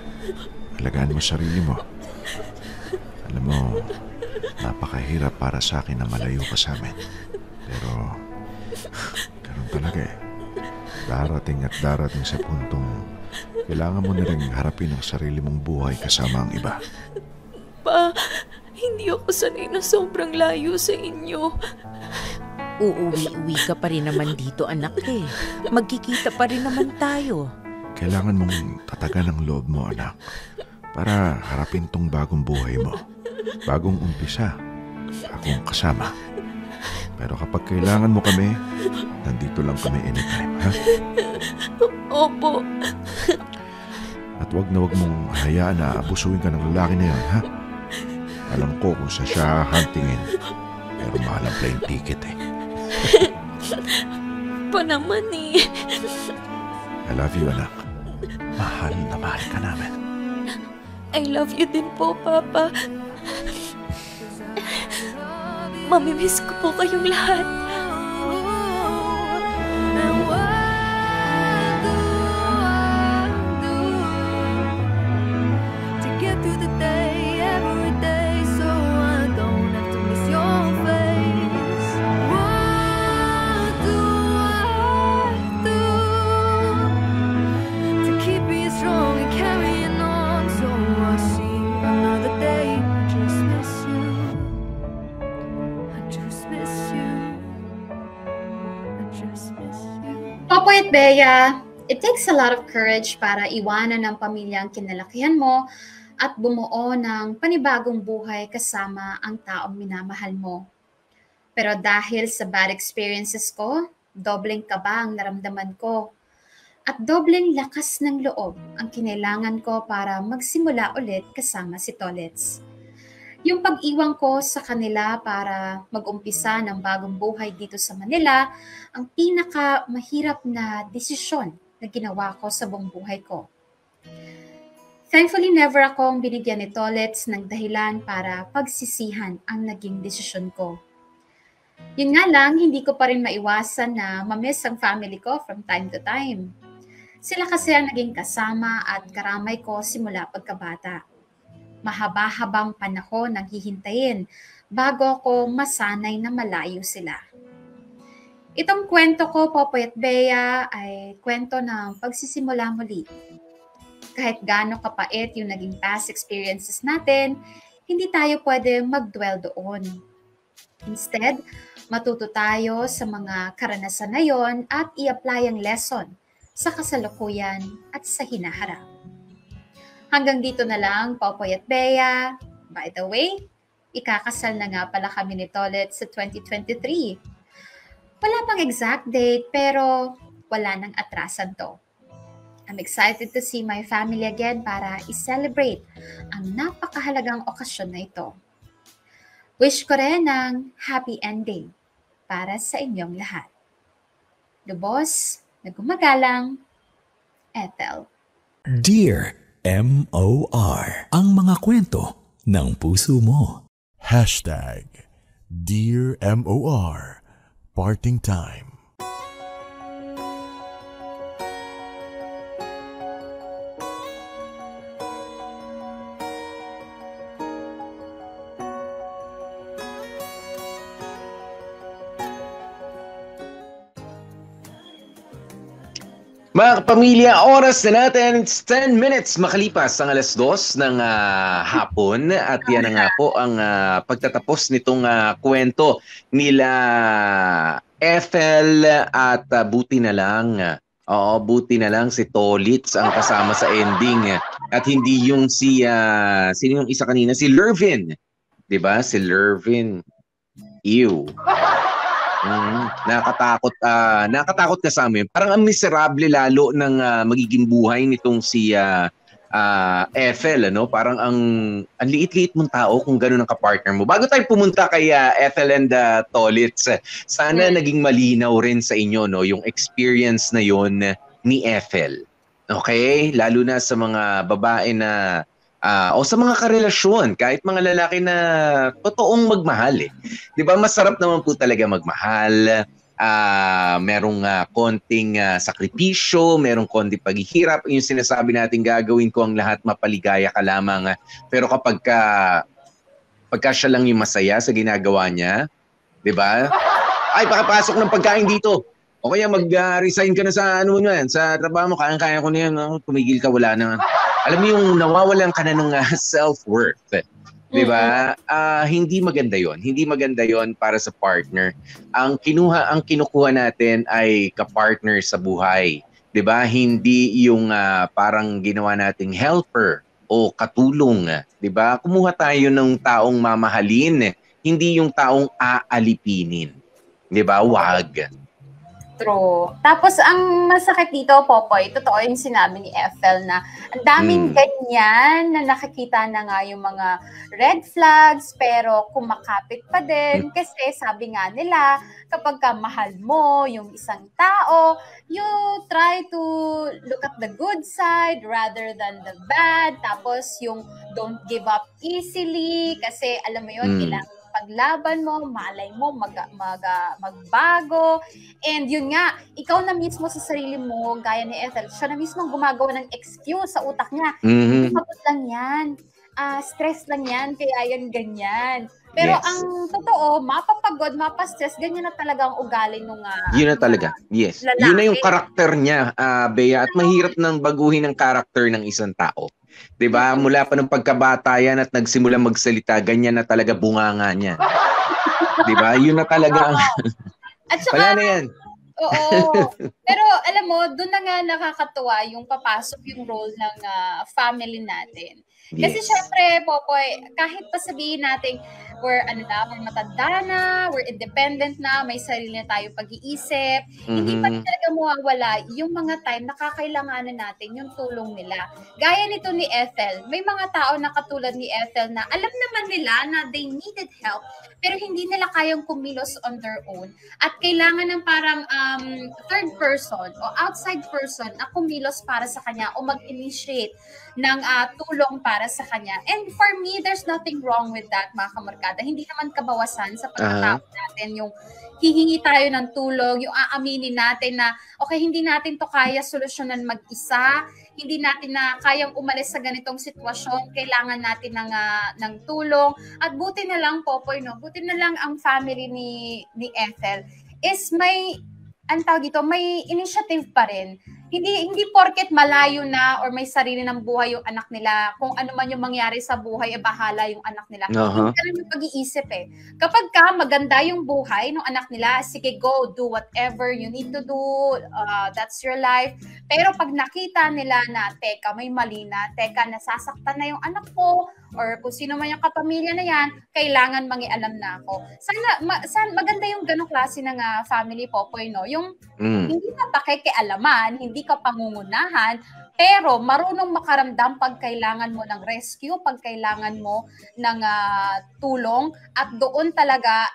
Alagaan mo sarili mo. Alam mo, napakahirap para sa akin na malayo ka sa amin. Pero, ganun talaga eh. Darating at darating sa puntong kailangan mo na rin harapin ang sarili mong buhay kasama ang iba. Pa, hindi ako sanay na sobrang layo sa inyo. Uuwi-uwi ka pa rin naman dito, anak eh. Magkikita pa rin naman tayo. Kailangan mong tatagan ang loob mo, anak, para harapin tong bagong buhay mo. Bagong umpisa, akong kasama. Pero kapag kailangan mo kami, nandito lang kami anytime, ha? Opo. At wag mong hayaan na abusuin ka ng lalaki na yan, ha? Alam ko kung sa siya huntingin, pero mahal ang plane ticket eh. Pa naman eh. I love you, anak. Mahal na mahal ka namin. I love you din po, Papa. Mamimiss ko po kayong lahat. Popoy at Bea, it takes a lot of courage para iwanan ng pamilyang kinalakihan mo at bumuo ng panibagong buhay kasama ang taong minamahal mo. Pero dahil sa bad experiences ko, dobleng kaba ang naramdaman ko at dobleng lakas ng loob ang kinailangan ko para magsimula ulit kasama si Tolits. Yung pag-iwan ko sa kanila para mag-umpisa ng bagong buhay dito sa Manila, ang pinaka-mahirap na desisyon na ginawa ko sa buong buhay ko. Thankfully, never akong binigyan ni Tolits ng dahilan para pagsisihan ang naging desisyon ko. Yun nga lang, hindi ko pa rin maiwasan na mamiss ang family ko from time to time. Sila kasi ang naging kasama at karamay ko simula pagkabata. Mahaba-habang panahon ang hihintayin bago ako masanay na malayo sila. Itong kwento ko, Popoy at Bea, ay kwento ng pagsisimula muli. Kahit gaano kapait yung naging past experiences natin, hindi tayo pwede mag-dwell doon. Instead, matuto tayo sa mga karanasan na yon at i-apply ang lesson sa kasalukuyan at sa hinaharap. Hanggang dito na lang, Popoy at Bea. By the way, ikakasal na nga pala kami ni Tolet sa 2023. Wala pang exact date pero wala nang atrasan to. I'm excited to see my family again para i-celebrate ang napakahalagang okasyon na ito. Wish ko rin ng happy ending para sa inyong lahat. Lubos, nagumagalang, Ethel. Dear M.O.R. Ang mga kwento ng puso mo. Dear M.O.R. Parting Time. Mga kapamilya, oras na natin, it's 10 minutes makalipas ang 2:00 ng hapon at yan na nga po ang pagtatapos nitong kwento nila Ethel at buti na lang si Tolits ang kasama sa ending at hindi yung sino yung isa kanina, si Lervin, 'di ba? Si Lervin. Ew. Nakatakot ka sa amin. Parang ang miserable lalo ng magiging buhay nitong si Ethel, ano? Parang ang liit-liit mong tao kung gano'n ang kapartner mo. Bago tayo pumunta kay Ethel and Tolits, sana naging malinaw rin sa inyo, no, yung experience na yon ni Ethel. Okay? Lalo na sa mga babae na o sa mga karelasyon, kahit mga lalaki na totoong magmahal eh. 'Di ba? Masarap naman po talaga magmahal, merong konting sakripisyo, merong konting paghihirap. Yung sinasabi natin gagawin ko ang lahat, mapaligaya ka lamang. Pero pagka siya lang yung masaya sa ginagawa niya, di ba? Ay, pakapasok ng pagkain dito. O kaya mag-resign ka na sa sa trabaho mo, kaya ko na yan, tumigil ka, wala na. Alam mo yung nawawalan ka na ng self-worth. Di ba? Hindi maganda yon. Hindi maganda yon para sa partner. Ang kinukuha natin ay ka-partner sa buhay. Di ba? Hindi yung parang ginawa nating helper o katulong. Di ba? Kumuha tayo ng taong mamahalin, hindi yung taong aalipinin. Di ba? Wag. True. Tapos, ang masakit dito, Popoy, totoo yung sinabi ni Ethel na ang daming ganyan na nakikita na nga yung mga red flags pero kumakapit pa din kasi sabi nga nila, kapag ka mahal mo yung isang tao, you try to look at the good side rather than the bad. Tapos, yung don't give up easily kasi alam mo yun, kailangan paglaban mo, malay mo magbago. And yun nga, ikaw na mismo sa sarili mo, gaya ni Ethel, siya na mismo gumagawa ng excuse sa utak niya. Pagod lang yan. Stress lang yan, kaya yan ganyan. Pero ang totoo, mapapagod, mapastress, ganyan na talaga ang ugali nung yun na talaga, yes. lalaki. Yun na yung karakter niya, Bea. At mahirap nang baguhin ang karakter ng isang tao. Diba? Mula pa ng pagkabata yan at nagsimula magsalita, ganyan na talaga bunganga niya. Diba? Yun na talaga ang... At saka, wala na yan. Oo. Pero alam mo, doon na nga nakakatuwa yung papasok yung role ng family natin. Kasi syempre, Popoy, kahit pa sabihin natin, we're matanda na, we're independent na, may sarili na tayo pag-iisip, hindi pa talaga mawawala yung mga time na kakailanganan natin yung tulong nila. Gaya nito ni Ethel, may mga tao na katulad ni Ethel na alam naman nila na they needed help, pero hindi nila kayang kumilos on their own. At kailangan ng parang third person o outside person na kumilos para sa kanya o mag-initiate ng tulong para sa kanya. And for me, there's nothing wrong with that, mga kamarkada. Hindi naman kabawasan sa pagkatao natin yung hihingi tayo ng tulong, yung aaminin natin na, okay, hindi natin to kaya solusyonan mag-isa, hindi natin na kayang umalis sa ganitong sitwasyon, kailangan natin ng tulong. At buti na lang, Popoy, no? Buti na lang ang family ni Ethel is may initiative pa rin. Hindi porket malayo na or may sarili ng buhay yung anak nila, kung ano man yung mangyari sa buhay, bahala yung anak nila. Hindi ka rin yung pag-iisip eh. Kapag maganda yung buhay ng anak nila, sige, go, do whatever you need to do, that's your life. Pero pag nakita nila na, teka, may mali na, teka, nasasaktan na yung anak ko, or kung sino man yung kapamilya na yan, kailangan mangialam na ako. Sana maganda yung ganong klase ng family, Popoy, no? Yung hindi ka pakikialaman, hindi ka pangungunahan, pero marunong makaramdam pag kailangan mo ng rescue, pag kailangan mo ng tulong, at doon talaga,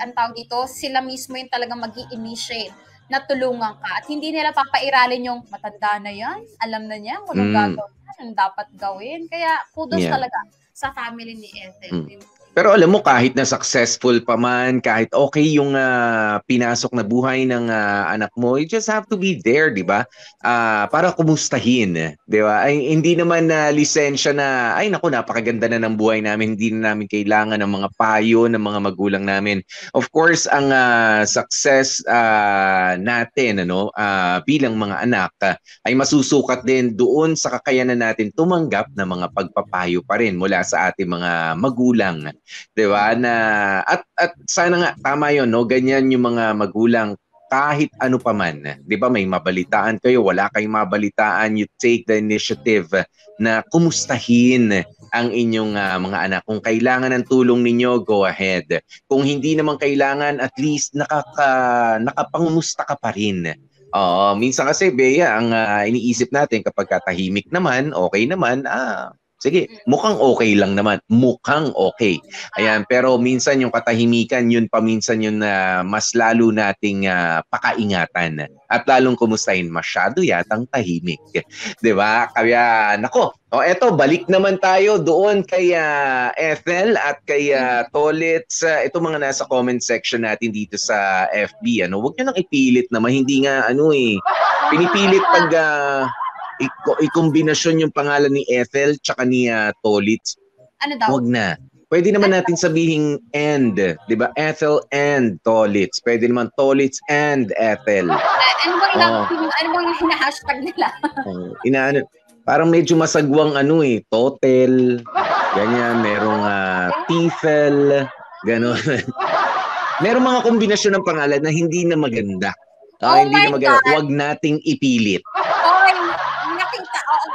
ang tawag dito, sila mismo yung talaga mag-i-initiate na tulungan ka. At hindi nila papairalin yung matanda na yan, alam na niya, walang gagawin, ang dapat gawin. Kaya kudos talaga sa family ni Ethel. Pero alam mo, kahit na successful pa man, kahit okay yung pinasok na buhay ng anak mo, you just have to be there, di ba? Para kumustahin, di ba? Ay, hindi naman lisensya na, ay naku, napakaganda na ng buhay namin, hindi na namin kailangan ng mga payo ng mga magulang namin. Of course, ang success natin bilang mga anak ay masusukat din doon sa kakayanan natin tumanggap ng mga pagpapayo pa rin mula sa ating mga magulang. 'Di ba? At sana nga tama 'yon, no? Ganyan yung mga magulang kahit ano pa man. 'Di ba? May mabalitaan kayo, wala kayong mabalitaan, you take the initiative na kumustahin ang inyong mga anak. Kung kailangan ng tulong ninyo, go ahead. Kung hindi naman kailangan, at least nakapangumusta ka pa rin. Minsan kasi, Bea, ang iniisip natin kapag tahimik naman, okay naman, Sige, mukhang okay lang naman. Mukhang okay. Ayan, pero minsan yung katahimikan, yun paminsan yun na mas lalo nating pakaingatan. At lalong kumustahin, masyado yatang tahimik. 'Di ba? Kaya, nako, eto, balik naman tayo doon kay Ethel at kay Tolitz. Ito mga nasa comment section natin dito sa FB. Huwag nyo nang ipilit naman. Hindi nga, pinipilit pag ikombinasyon yung pangalan ni Ethel tsaka ni Tolitz. Ano daw? Huwag na. Pwede naman natin sabihing and, 'di ba? Ethel and Tolitz. Pwede naman Tolitz and Ethel. Ano bang hina-hashtag nila? Parang medyo masagwang totel, ganyan, merong tifel, gano'n. Merong mga kombinasyon ng pangalan na hindi na maganda. Hindi na maganda. Huwag nating ipilit.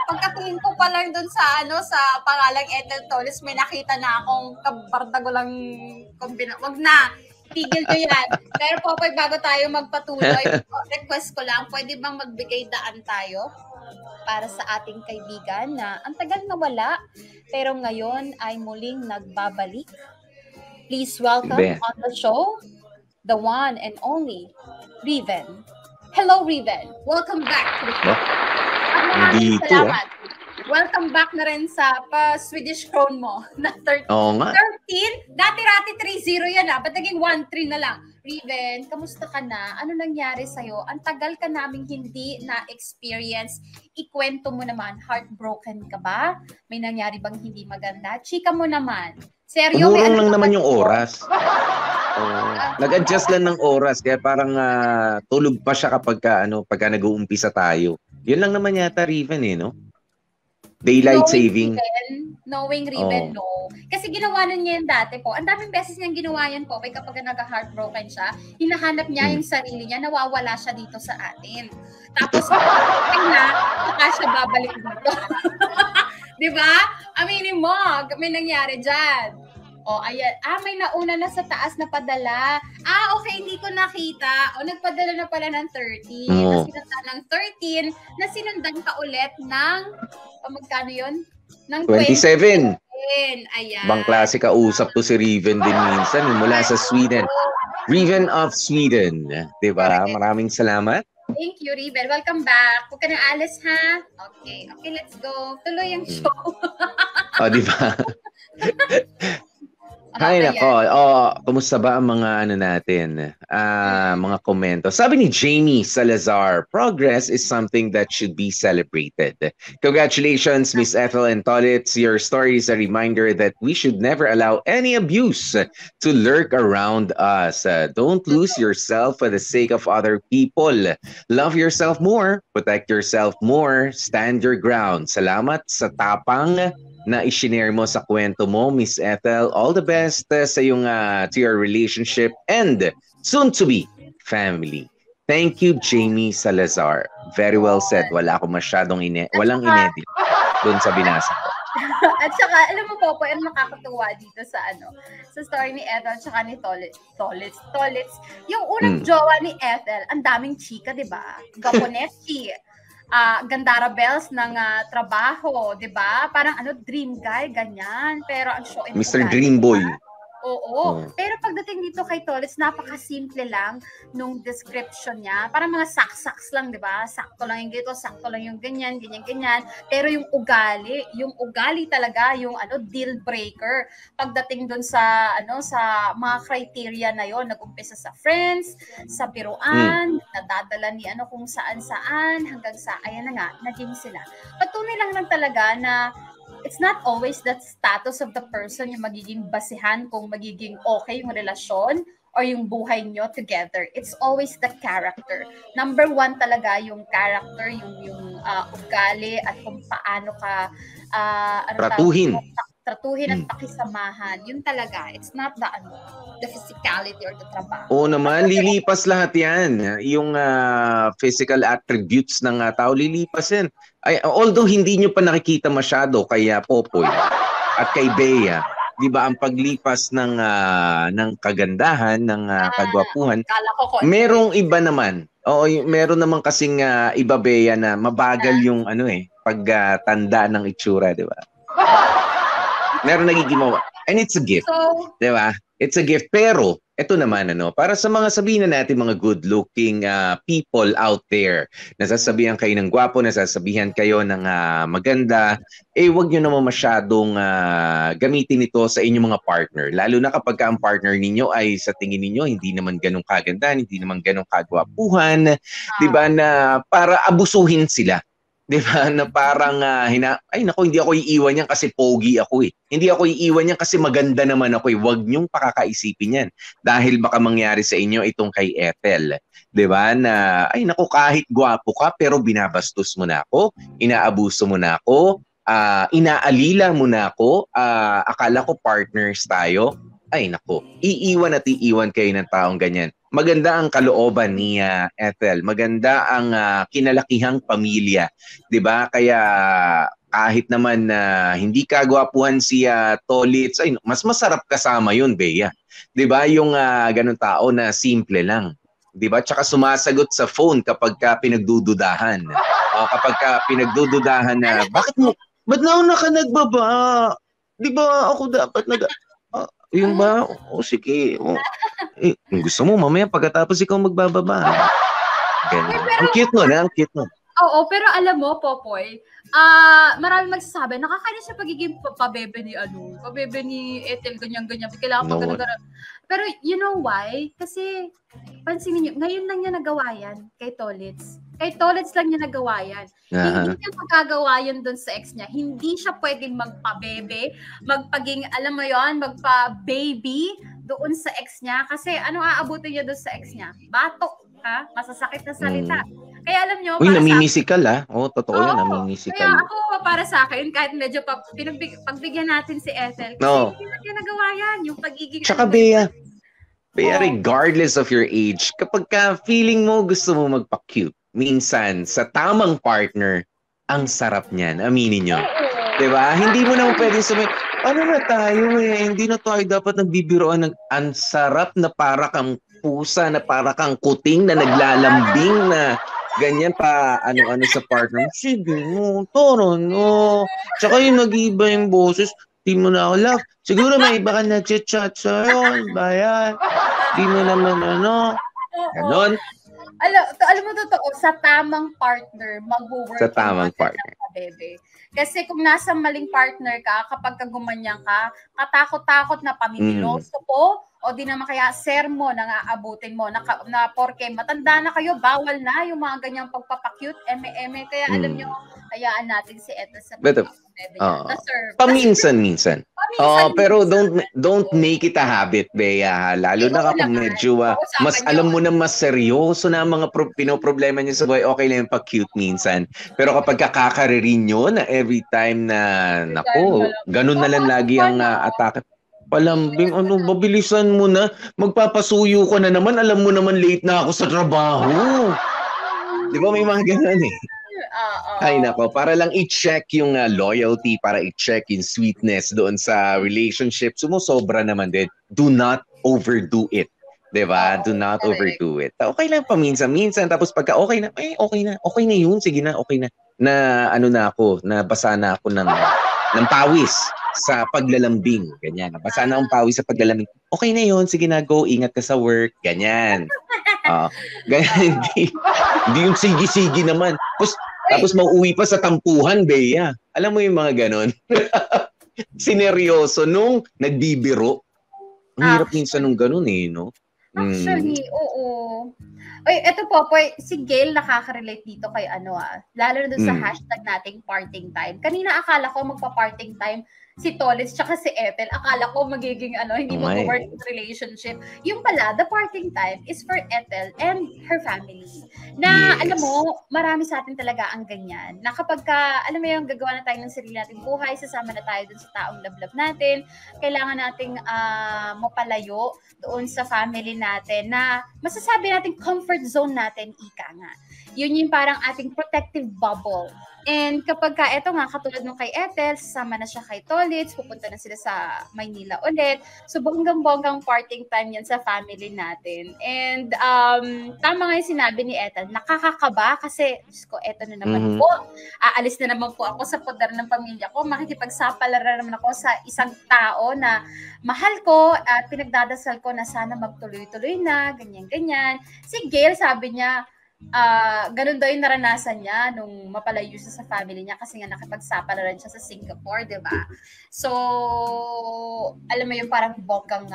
Pagkatingin ko pa lang doon sa sa pangalang Ethel Tolitz, may nakita na akong kabardagulang wag na, tigil nyo yan. Pero Popoy, bago tayo magpatuloy, request ko lang, pwede bang magbigay daan tayo para sa ating kaibigan na ang tagal nawala, pero ngayon ay muling nagbabalik. Please welcome on the show, the one and only Riven. Hello, Riven. Welcome back to the show. Maraming salamat. Welcome back na rin sa Swedish krone mo na 13. Dati-rati 3-0 yan Ba't naging 1-3 na lang? Riven, kamusta ka na? Ano nangyari sa'yo? Ang tagal ka naming hindi na-experience. Ikwento mo naman, heartbroken ka ba? May nangyari bang hindi maganda? Chika mo naman. Seryo, umurong lang naman yung oras. Nag-adjust lang ng oras. Kaya parang tulog pa siya pagka nag-uumpisa tayo. Yun lang naman yata, Riven, no? Daylight saving. Knowing Riven, no. Kasi ginawa na niya yan dati po. Ang daming beses niyang ginawa yan po. Kapag nag-heartbroken siya, hinahanap niya yung sarili niya, nawawala siya dito sa atin. Tapos, saka siya babalik dito. Diba? Aminin mo, may nangyari dyan. Ayan. May nauna na sa taas na padala. Okay, hindi ko nakita. Nagpadala na pala ng 13. Na sinundan ng 13, na sinundan ka ulit ng, magkano yun? Ng 27. Ayan. Bang klase ka usap to si Riven din minsan mula sa Sweden. Riven of Sweden. Diba? Maraming salamat. Thank you, Riven. Welcome back. Huwag ka nang alis, ha? Okay, let's go. Tuloy ang show. Diba? Hay nako. Kumusta ba ang mga natin? Mga komento. Sabi ni Jamie Salazar, progress is something that should be celebrated. Congratulations, Miss Ethel and Tolitz. Your story is a reminder that we should never allow any abuse to lurk around us. Don't lose yourself for the sake of other people. Love yourself more, protect yourself more, stand your ground. Salamat sa tapang na i-share mo sa kwento mo, Miss Ethel. All the best sa iyong to your relationship and soon-to-be family. Thank you, Jamie Salazar. Very well said. Wala akong masyadong walang inedit doon sa binasa ko. At saka, alam mo po, ang nakakatuwa dito sa sa story ni Ethel at saka ni Tolitz. Yung unang jowa ni Ethel, ang daming chika, di ba? Gaponetti. Gandara Bells ng trabaho, 'di ba? Parang dream guy ganyan, pero ang show Mr. Dream Boy. Oo. Pero pagdating dito kay Tolitz, napaka-simple lang nung description niya. Parang mga saksaks lang, 'di ba? Sakto lang yung gito, sakto lang yung ganyan. Pero yung ugali talaga yung deal breaker. Pagdating doon sa sa mga criteria na yon, nag-umpisa sa friends, sa biruan, nadadala ni kung saan-saan hanggang sa ayan na nga, naging sila. Patunay lang talaga na it's not always that status of the person yung magiging basihan kung magiging okay yung relasyon or yung buhay nyo together. It's always the character. Number one talaga yung character, yung ugali at kung paano ka tratuhin at pakisamahan. Yun talaga. It's not the physicality or the trabaho. Oo naman, lilipas lahat yan. Yung physical attributes ng tao, lilipas yan. Although hindi nyo pa nakikita masyado kay Popoy at kay Bea, di ba ang paglipas ng kagandahan, ng kagwapuhan, merong iba naman. Oo, meron naman kasing iba, Bea, na mabagal yung pagtanda ng itsura, di ba? Meron nagiging and it's a gift. So, Di ba? It's a gift. Pero, ito naman, para sa mga sabihin na natin, mga good-looking people out there, nasasabihan kayo ng gwapo, nasasabihan kayo ng maganda, wag nyo naman masyadong gamitin ito sa inyong mga partner. Lalo na kapag ang partner ninyo ay sa tingin ninyo, hindi naman ganun kagandahan, hindi naman ganun kagwapuhan, di ba, na para abusuhin sila. Di ba? Na parang, ay nako, hindi ako iiwan yan kasi pogi ako eh. Hindi ako iiwan yan kasi maganda naman ako eh. Huwag niyong pakakaisipin yan. Dahil baka mangyari sa inyo itong kay Ethel. Di ba? Na, ay nako, kahit gwapo ka pero binabastos mo na ako, inaabuso mo na ako, inaalila mo na ako, akala ko partners tayo. Ay nako, iiwan at iiwan kayo ng taong ganyan. Maganda ang kalooban ni Ethel. Maganda ang kinalakihang pamilya. 'Di ba? Kaya kahit naman hindi kagwapuhan si Tolitz, ay mas masarap kasama 'yun, Bea. 'Di ba? Yung ganung tao na simple lang. 'Di ba? Tsaka sumasagot sa phone kapag pinagdududahan. Kapag pinagdududahan na, ba't nauna ka nagbaba? 'Di ba ako dapat yun ba? Sige. Kung gusto mo, mamaya pagkatapos ikaw magbababa. Ganyan. Ang cute nun, ang cute nun. Oo, pero alam mo, Popoy, maraming magsasabi, nakakainis siya pagiging pabebe ni Ethel, ganyan-ganyan. Kailangan pag-ganyan. Pero you know why? Kasi, pansinin niyo, ngayon lang niya nagawa yan kay Tolitz. Kay Tolitz lang niya nagawa yan. Hindi niya magagawa yun doon sa ex niya. Hindi siya pwedeng magpabebe, alam mo yon, magpa-baby doon sa ex niya. Kasi ano aabutin niya doon sa ex niya? Batok, ha? Masasakit na salita. Kaya alam niyo, uy, namimisikal Oo, totoo yun, namimisikal. Kaya ako, para sa akin, kahit medyo pagbigyan natin si Ethel, kasi hindi na niya nagawa yan, yung pagiging... Tsaka, Bea, regardless of your age, kapag feeling mo gusto mo magpa-cute, minsan, sa tamang partner, ang sarap niyan. Aminin nyo. Diba? Hindi mo naman pwedeng sabihin, ano na tayo hindi na tayo dapat nagbibiroan ang sarap na para kang pusa, na para kang kuting na naglalambing na ganyan pa ano-ano sa partner. Sige mo, toro no. Tsaka yung nag-iiba yung boses, di mo na ako love. Siguro may iba ka nag-chat sa'yo, bayan. Di mo naman ganon. Alam mo totoo, sa tamang partner, mag-work. Sa tamang partner. Bebe. Kasi kung nasa maling partner ka, kapag gumanyan ka, katakot-takot na pamimiloso ko, o di naman kaya sermon ang aabutin mo, na porke matanda na kayo, bawal na yung mga ganyang pagpapakute, eme-eme. Kaya alam nyo, hayaan natin si Ethel sa bebe niya. Paminsan-minsan. Pero don't make it a habit, Bea. Lalo na kapag medyo mas alam mo na mas seryoso na mga pinoproblema niya sa buhay, okay lang yung pa-cute minsan. Pero kapag kakakaririn nyo na every time na, nako, ganun na lang lagi ang atake. Palambing, babilisan mo na. Magpapasuyo ko na naman. Alam mo naman late na ako sa trabaho. Di ba may mga ganun Ay nako, para lang i-check yung loyalty, para i-check yung sweetness doon sa relationship. Sumusobra naman din. Do not overdo it. Diba? Do not overdo it. Okay lang paminsan-minsan. Tapos pagka okay na, okay na yun. Sige na, okay na. Na nabasa na ako ng pawis sa paglalambing. Ganyan. Nabasa na akong pawis sa paglalambing. Okay na yun. Sige na, go. Ingat ka sa work. Ganyan. Ganyan. Hindi yung sige-sige naman. Tapos mauwi pa sa tampuhan, Bea. Alam mo yung mga ganon? Sineryoso nung nagbibiro. Ang hirap minsan nung ganon no? Actually, oo. Oy, eto po, si Gail nakaka-relate dito kay lalo na dun sa hashtag nating parting time. Kanina akala ko magpa-parting time si Tolitz tsaka si Ethel. Akala ko magiging hindi mag-work relationship. Yung pala, the parting time is for Ethel and her family. Na, alam mo, marami sa atin talaga ang ganyan. Na kapag alam mo yung gagawa na tayo ng sarili nating buhay, sasama na tayo dun sa taong love natin, kailangan nating mapalayo doon sa family natin na masasabi natin comfort zone natin, ika nga. Yun yung parang ating protective bubble. And kapag eto nga, katulad nung kay Ethel, sasama na siya kay Tol, Tolits, pupunta na sila sa Maynila ulit. So, bonggang-bonggang parting time yan sa family natin. And tama nga yung sinabi ni Ethel, nakakakaba kasi, Diyos ko, eto na naman po. Aalis na naman po ako sa poder ng pamilya ko. Makikipagsapalaran naman ako sa isang tao na mahal ko at pinagdadasal ko na sana magtuloy-tuloy na, ganyan-ganyan. Si Gail, sabi niya, ganun daw yung naranasan niya nung mapalayo siya sa family niya kasi nga nakipagsapalaran siya sa Singapore, di ba? So, alam mo yung parang bonggang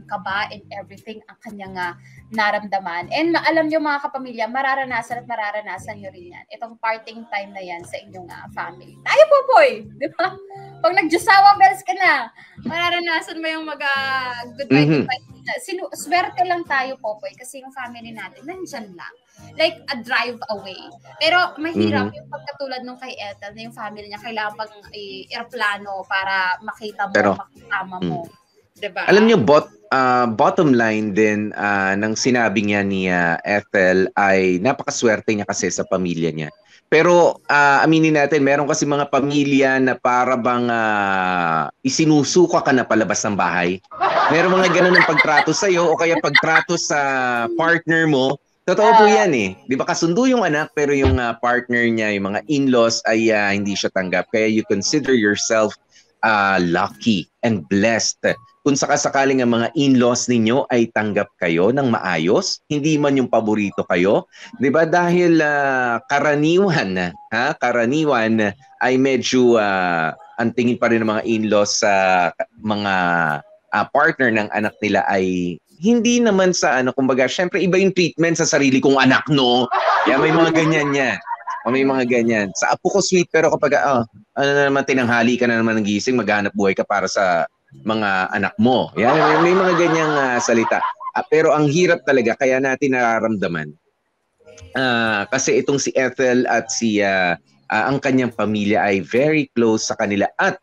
kaba and everything ang kanyang naramdaman. And alam niyo mga kapamilya, mararanasan niyo rin yan. Itong parting time na yan sa inyong family. Tayo po, boy! Di ba? Pag nagjusawa bells ka na, mararanasan mo yung goodbye. Swerte lang tayo, Popoy, kasi yung family natin, nandyan lang. Like, a drive away. Pero mahirap yung pagkatulad nung kay Ethel, na yung family niya, kailangan pang airplano para makita mo, makitama mo. Diba? Alam niyo, bottom line din ng sinabi niya ni Ethel ay napakaswerte niya kasi sa pamilya niya. Pero aminin natin, meron kasi mga pamilya na para bang isinusuka ka na palabas ng bahay. Meron mga ganun ng pagtrato sa'yo o kaya pagtrato sa partner mo. Totoo po yan eh. Di ba kasundo yung anak pero yung partner niya, yung mga in-laws ay hindi siya tanggap. Kaya you consider yourself lucky and blessed. Kung sakasakaling ang mga in-laws ninyo ay tanggap kayo ng maayos, hindi man yung paborito kayo, 'di ba? Dahil karaniwan ay medyo ang tingin pa rin ng mga in-laws sa mga partner ng anak nila ay hindi naman sa kumbaga, syempre iba yung treatment sa sarili kong anak, no? Yeah, may mga ganyan yan. May mga ganyan. Sa apo ko sweet, pero kapag tinanghali ka na naman ng gising, maghanap buhay ka para sa mga anak mo. Yan, may mga ganyang salita. Pero ang hirap talaga, kaya natin nararamdaman. Kasi itong si Ethel at ang kanyang pamilya ay very close sa kanila at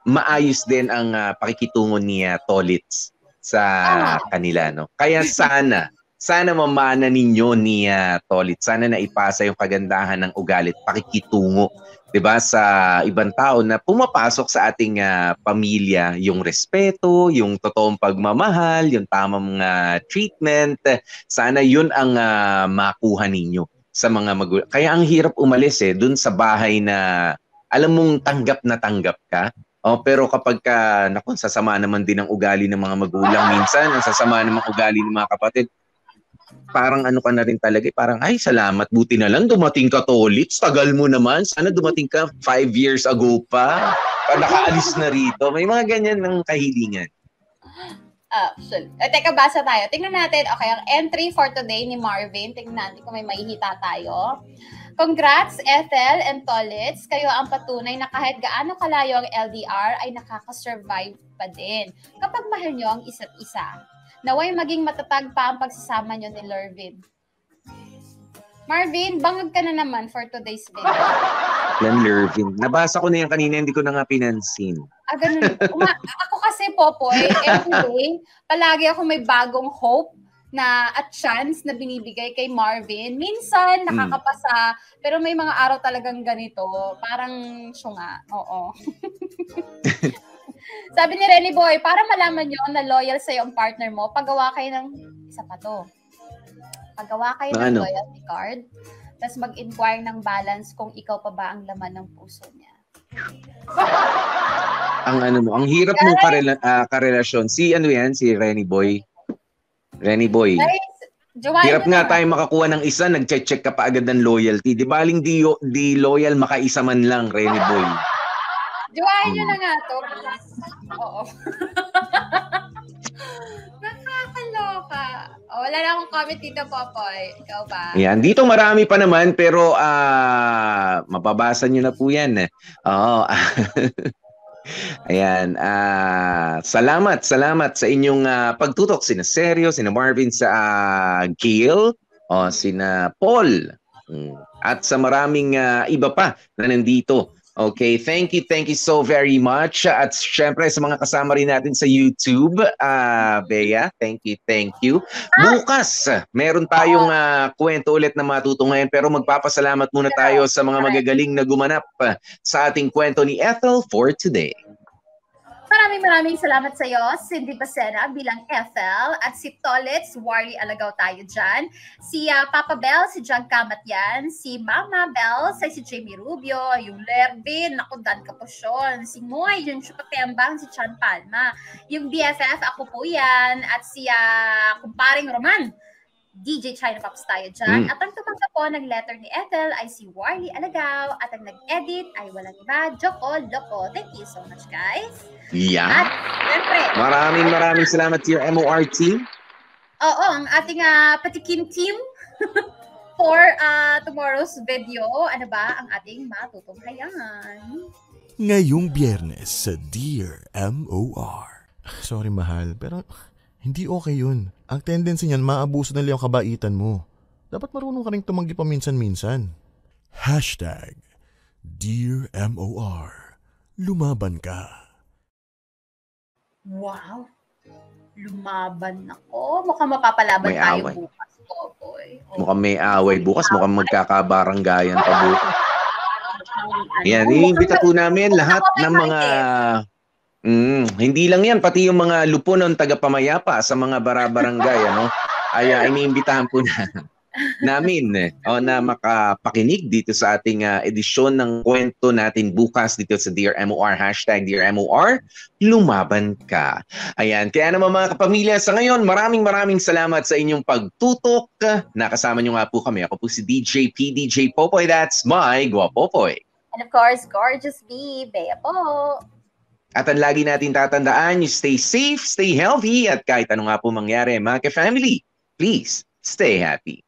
maayos din ang pakikitungo ni Tolits sa kanila. No? Kaya sana mamana ninyo ni Tolits. Sana naipasa yung kagandahan ng ugalit, pakikitungo, 'di ba, sa ibang tao na pumapasok sa ating pamilya, yung respeto, yung totoong pagmamahal, yung tamang treatment. Sana 'yun ang makuha ninyo sa mga magulang. Kaya ang hirap umalis dun sa bahay na alam mong tanggap na tanggap ka. Pero kapag sasama naman din ang ugali ng mga magulang minsan, ang sasama naman ugali ng mga kapatid, parang ka na rin talaga, parang ay salamat, buti na lang dumating ka Tolits, tagal mo naman, sana dumating ka 5 years ago pa, nakaalis na rito. May mga ganyan ng kahilingan. Teka, basa tayo. Tingnan natin, okay, ang entry for today ni Marvin, tingnan natin kung may maihita tayo. Congrats, Ethel and Tolits. Kayo ang patunay na kahit gaano kalayo ang LDR ay nakaka-survive pa din kapag mahal nyo ang isa't isa. Naway maging matatag pa ang pagsasama nyo ni Lervin. Marvin, bangag ka na naman for today's video. Yan, Lervin. Nabasa ko na yan kanina, hindi ko na nga pinansin. Ganun. Ako kasi, Popoy, everyday, palagi ako may bagong hope at chance na binibigay kay Marvin. Minsan, nakakapasa, pero may mga araw talagang ganito. Parang syunga. Oo. Sabi ni Renny Boy, para malaman nyo na loyal sa'yo ang partner mo, paggawa kayo ng, isa pa to, paggawa kayo ng loyalty card, tapos mag-inquire ng balance kung ikaw pa ba ang laman ng puso niya. Ang hirap mong karelasyon. Si Renny Boy. Renny Boy. Hirap nga tayo makakuha ng isa, nag-check ka pa agad ng loyalty. Di baling di loyal makaisa man lang, Renny Boy. Jowain nyo na nga to. Oo. Nakakaloka. Wala na akong comment dito, Popoy. Ikaw ba? Yan. Dito marami pa naman, pero mababasa nyo na po yan. Oo. Ayan. Salamat sa inyong pagtutok. Sina Sergio, sina Marvin, sa Gail, sina Paul, at sa maraming iba pa na nandito. Okay, thank you so very much. At syempre sa mga kasama rin natin sa YouTube, Bea, thank you. Bukas, meron tayong kwento ulit na matutunghayan, pero magpapasalamat muna tayo sa mga magagaling na gumanap sa ating kwento ni Ethel for today. Maraming salamat sa iyo, Cindy Bacena bilang Ethel, at si Tolitz, Warley Alagaw tayo dyan. Si Papa Bell, si John Kamatyan, si Mama Bell, si Jamie Rubio, yung Lervin, ako Dan Kaposyon, si Moy, yung Chupatembang, si Chan Palma, yung BFF, ako po yan, at si kumparing Roman, DJ China Pops tayo dyan. At ang tumanggap po ng letter ni Ethel ay si Warley Alagaw, at ang nag-edit ay walang iba, Joko Loco. Thank you so much, guys. Yeah. At syempre, Maraming salamat to your MOR team. Oo, ang ating patikim team for tomorrow's video. Ano ba ang ating matutunghayan? Ngayong Biyernes sa Dear MOR. Sorry mahal, pero hindi okay yun. Ang tendency niyan, maabuso nila yung kabaitan mo. Dapat marunong ka rin tumanggi paminsan-minsan. Hashtag Dear MOR. Lumaban ka. Wow. Lumaban ako. Mukhang mapapalaban May tayo away. bukas. Boy. Mukhang may away bukas, mukhang magkakabaranggayan pa bukas. Yan, iniimbita po namin lahat ng mga hindi lang yan, pati yung mga lupunon tagapamayapa sa mga barabarangay, ano? Ay iniimbitahan po namin na makapakinig dito sa ating edisyon ng kwento natin bukas dito sa Dear MOR, hashtag Dear MOR, lumaban ka. Ayan, kaya naman mga kapamilya, sa ngayon, maraming salamat sa inyong pagtutok. Nakasama nyo nga po kami. Ako po si DJ P, DJ Popoy, that's my Guapopoy. And of course, Gorgeous B, Bea po. At ang lagi natin tatandaan, you stay safe, stay healthy, at kahit ano nga po mangyari, mga ka-family, please stay happy.